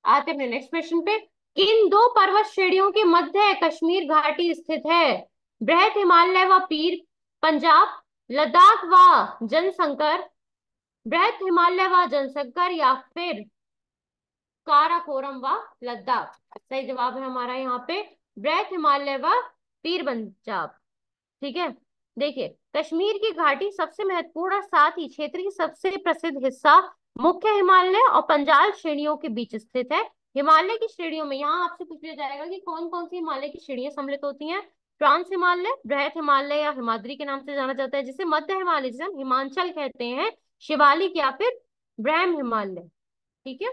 आते हैं अपने नेक्स्ट क्वेश्चन पे। किन 2 पर्वत श्रेणियों के मध्य कश्मीर घाटी स्थित है? बृहद हिमालय व पीर पंजाब, लद्दाख व जनसंकर, बृहद हिमालय व जनसंकर या फिर काराकोरम व लद्दाख? सही जवाब है हमारा यहाँ पे बृहद हिमालय व पीर पंजाब। ठीक है, देखिए, कश्मीर की घाटी सबसे महत्वपूर्ण और साथ ही क्षेत्र की सबसे प्रसिद्ध हिस्सा मुख्य हिमालय और पंजाल श्रेणियों के बीच स्थित है। हिमालय की श्रेणियों में यहाँ आपसे पूछ लिया जाएगा कि कौन कौन सी हिमालय की श्रेणियां सम्मिलित होती हैं। ट्रांस हिमालय, बृहद हिमालय या हिमाद्री के नाम से जाना जाता है, जिसे मध्य हिमालय, जिसे हम हिमांचल कहते हैं, शिवालिक या फिर ब्रह्म हिमालय। ठीक है,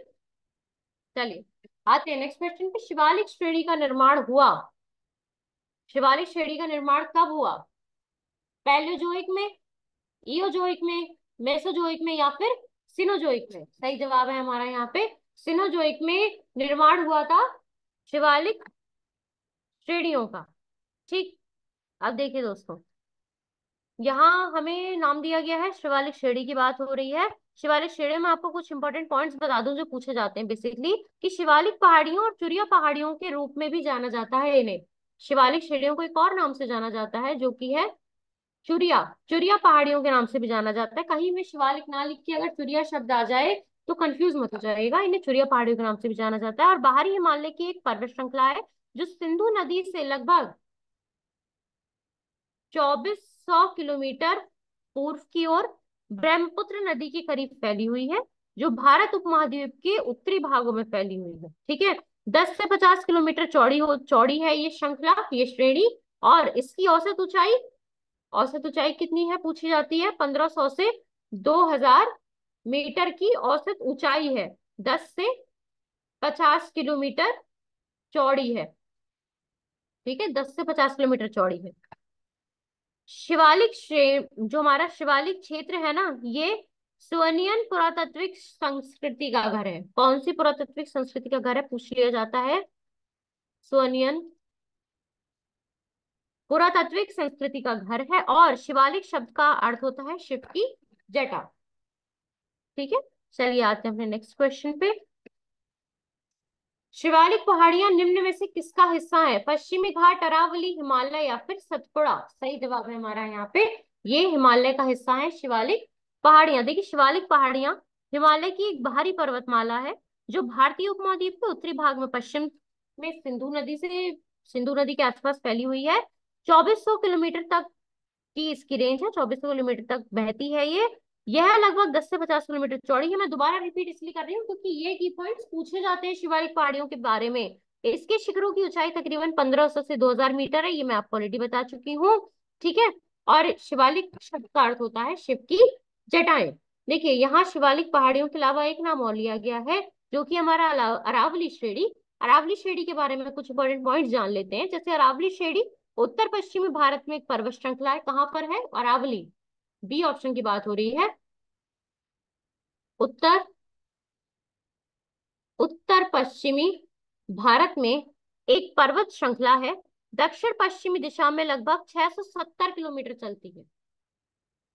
चलिए आते हैं नेक्स्ट क्वेश्चन पे। शिवालिक श्रेणी का निर्माण हुआ, शिवालिक श्रेणी का निर्माण कब हुआ? पैलियोजोइक में, इयोजोइक में, मेसोजोइक में या फिर सिनोजोइक में? सही जवाब है हमारा यहाँ पे सिनोजोइक में निर्माण हुआ था शिवालिक श्रेणियों का। ठीक। अब देखिए दोस्तों, यहाँ हमें नाम दिया गया है, शिवालिक श्रेणी की बात हो रही है। शिवालिक श्रेणी में आपको कुछ इंपॉर्टेंट पॉइंट्स बता दूं जो पूछे जाते हैं बेसिकली, कि शिवालिक पहाड़ियों और चुरिया पहाड़ियों के रूप में भी जाना जाता है इन्हें। शिवालिक श्रेणियों को एक और नाम से जाना जाता है जो कि है चुरिया। चुरिया पहाड़ियों के नाम से भी जाना जाता है। कहीं में शिवालिक ना लिख के अगर चुरिया शब्द आ जाए तो कंफ्यूज मत हो जाएगा, इन्हें चुरिया पहाड़ियों के नाम से भी जाना जाता है। और बाहरी हिमालय की एक पर्वत श्रृंखला है जो सिंधु नदी से लगभग 2400 किलोमीटर पूर्व की ओर ब्रह्मपुत्र नदी के करीब फैली हुई है, जो भारत उपमहाद्वीप के उत्तरी भागों में फैली हुई है। ठीक है। 10 से 50 किलोमीटर चौड़ी है ये श्रृंखला, ये श्रेणी। और इसकी औसत ऊंचाई कितनी है पूछी जाती है, 1500 से 2000 मीटर की औसत ऊंचाई है। 10 से 50 किलोमीटर चौड़ी है। ठीक है, 10 से 50 किलोमीटर चौड़ी है। जो हमारा शिवालिक क्षेत्र है ना, ये स्वर्णियन पुरातात्विक संस्कृति का घर है। कौन सी पुरातात्विक संस्कृति का घर है पूछ लिया जाता है, स्वर्णियन पुरातात्विक संस्कृति का घर है। और शिवालिक शब्द का अर्थ होता है शिव की जटा। ठीक है, चलिए आते हैं अपने नेक्स्ट क्वेश्चन पे। शिवालिक पहाड़ियां निम्न में से किसका हिस्सा है, पश्चिमी घाट, अरावली, हिमालय या फिर सतपुड़ा। सही जवाब है हमारा यहाँ पे, ये हिमालय का हिस्सा है शिवालिक पहाड़ियां। देखिए, शिवालिक पहाड़ियां हिमालय की एक बाहरी पर्वतमाला है जो भारतीय उपमहाद्वीप के उत्तरी भाग में पश्चिम में सिंधु नदी के आसपास फैली हुई है। 2400 किलोमीटर तक की इसकी रेंज है, 2400 किलोमीटर तक बहती है ये। यह लगभग 10 से 50 किलोमीटर चौड़ी है। मैं दोबारा रिपीट इसलिए कर रही हूँ क्योंकि ये की पॉइंट्स पूछे जाते हैं शिवालिक पहाड़ियों के बारे में। इसके शिखरों की ऊंचाई तकरीबन 1500 से 2000 मीटर है, ये मैं आपको ऑलरेडी बता चुकी हूँ। ठीक है। और शिवालिक शब्द का अर्थ होता है शिव की जटाएं। देखिए, यहाँ शिवालिक पहाड़ियों के अलावा एक नाम और लिया गया है जो कि हमारा अरावली श्रेणी। अरावली श्रेणी के बारे में कुछ इंपॉर्टेंट पॉइंट्स जान लेते हैं। जैसे अरावली श्रेणी उत्तर पश्चिमी भारत में एक पर्वत श्रृंखला है। कहाँ पर है अरावली, बी ऑप्शन की बात हो रही है। उत्तर उत्तर पश्चिमी भारत में एक पर्वत श्रृंखला है। दक्षिण पश्चिमी दिशा में लगभग 670 किलोमीटर चलती है।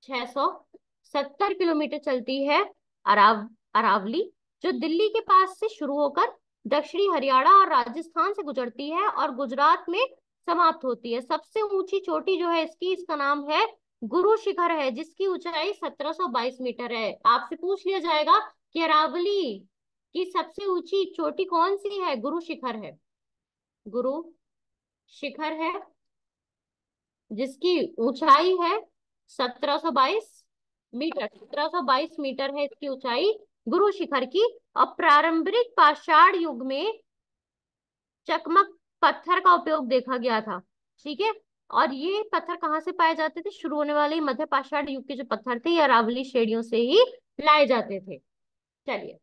670 किलोमीटर चलती है अरावली, जो दिल्ली के पास से शुरू होकर दक्षिणी हरियाणा और राजस्थान से गुजरती है और गुजरात में समाप्त होती है। सबसे ऊंची चोटी जो है इसका नाम है गुरु शिखर है, जिसकी ऊंचाई 1722 मीटर है। आपसे पूछ लिया जाएगा कि अरावली की सबसे ऊंची चोटी कौन सी है, गुरु शिखर है। गुरु शिखर है जिसकी ऊंचाई है 1722 मीटर। 1722 मीटर है इसकी ऊंचाई गुरु शिखर की। और प्रारंभिक पाषाण युग में चकमक पत्थर का उपयोग देखा गया था। ठीक है। और ये पत्थर कहाँ से पाए जाते थे, शुरू होने वाले मध्य पाषाण युग के जो पत्थर थे ये अरावली श्रेणियों से ही लाए जाते थे। चलिए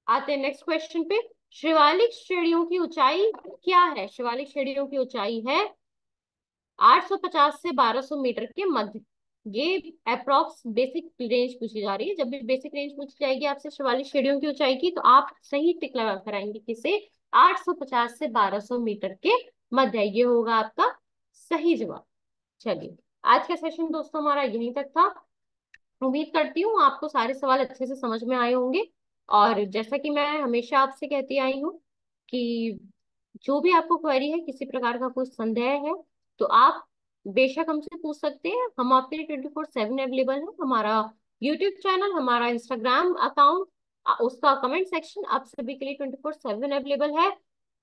आते हैं नेक्स्ट क्वेश्चन पे। शिवालिक श्रेणियों की ऊंचाई क्या है, शिवालिक श्रेणियों की ऊंचाई है 850 से 1200 मीटर के मध्य। ये अप्रोक्स बेसिक रेंज पूछी जा रही है। जब भी बेसिक रेंज पूछी जाएगी आपसे शिवालिक श्रेणियों की ऊंचाई की, तो आप सही टिक लगा कर आएंगे किसे, 850 से 1200 मीटर के मध्य। ये होगा आपका सही जवाब। चलिए, आज का सेशन दोस्तों हमारा यहीं तक था। उम्मीद करती हूँ आपको सारे सवाल अच्छे से समझ में आए होंगे। और जैसा कि मैं हमेशा आपसे कहती आई हूँ कि जो भी आपको क्वेरी है, किसी प्रकार का कोई संदेह है, तो आप बेशक हमसे पूछ सकते हैं। हम आपके लिए 24/7 अवेलेबल है। हमारा यूट्यूब चैनल, हमारा इंस्टाग्राम अकाउंट, उसका कमेंट सेक्शन आप सभी के लिए 24/7 अवेलेबल है।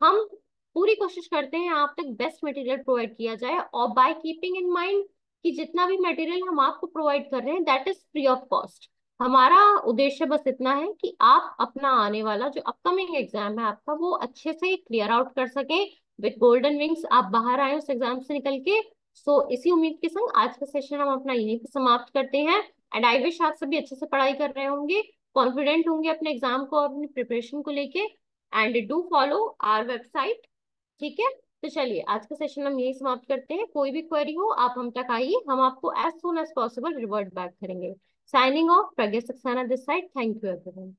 हम पूरी कोशिश करते हैं आप तक बेस्ट मटेरियल प्रोवाइड किया जाए, और बाय कीपिंग इन माइंड कि जितना भी मटेरियल हम आपको प्रोवाइड कर रहे हैं that is free of cost. हमारा उद्देश्य बस इतना है कि आप अपना आने वाला जो अपकमिंग एग्जाम है आपका, वो अच्छे से क्लियर आउट कर सके विद गोल्डन विंग्स, आप बाहर आए उस एग्जाम से निकल के। सो इसी उम्मीद के संग आज का सेशन हम अपना यहीं पे समाप्त करते हैं। एंड आई विश आप सभी अच्छे से पढ़ाई कर रहे होंगे, कॉन्फिडेंट होंगे अपने एग्जाम को और अपनी प्रिपरेशन को लेके। And do follow our website. ठीक है, तो चलिए आज का सेशन हम यही समाप्त करते हैं। कोई भी क्वेरी हो आप हम तक आइए, हम आपको as soon as possible revert back करेंगे। Signing off, Pragya Saxena this side. Thank you everyone.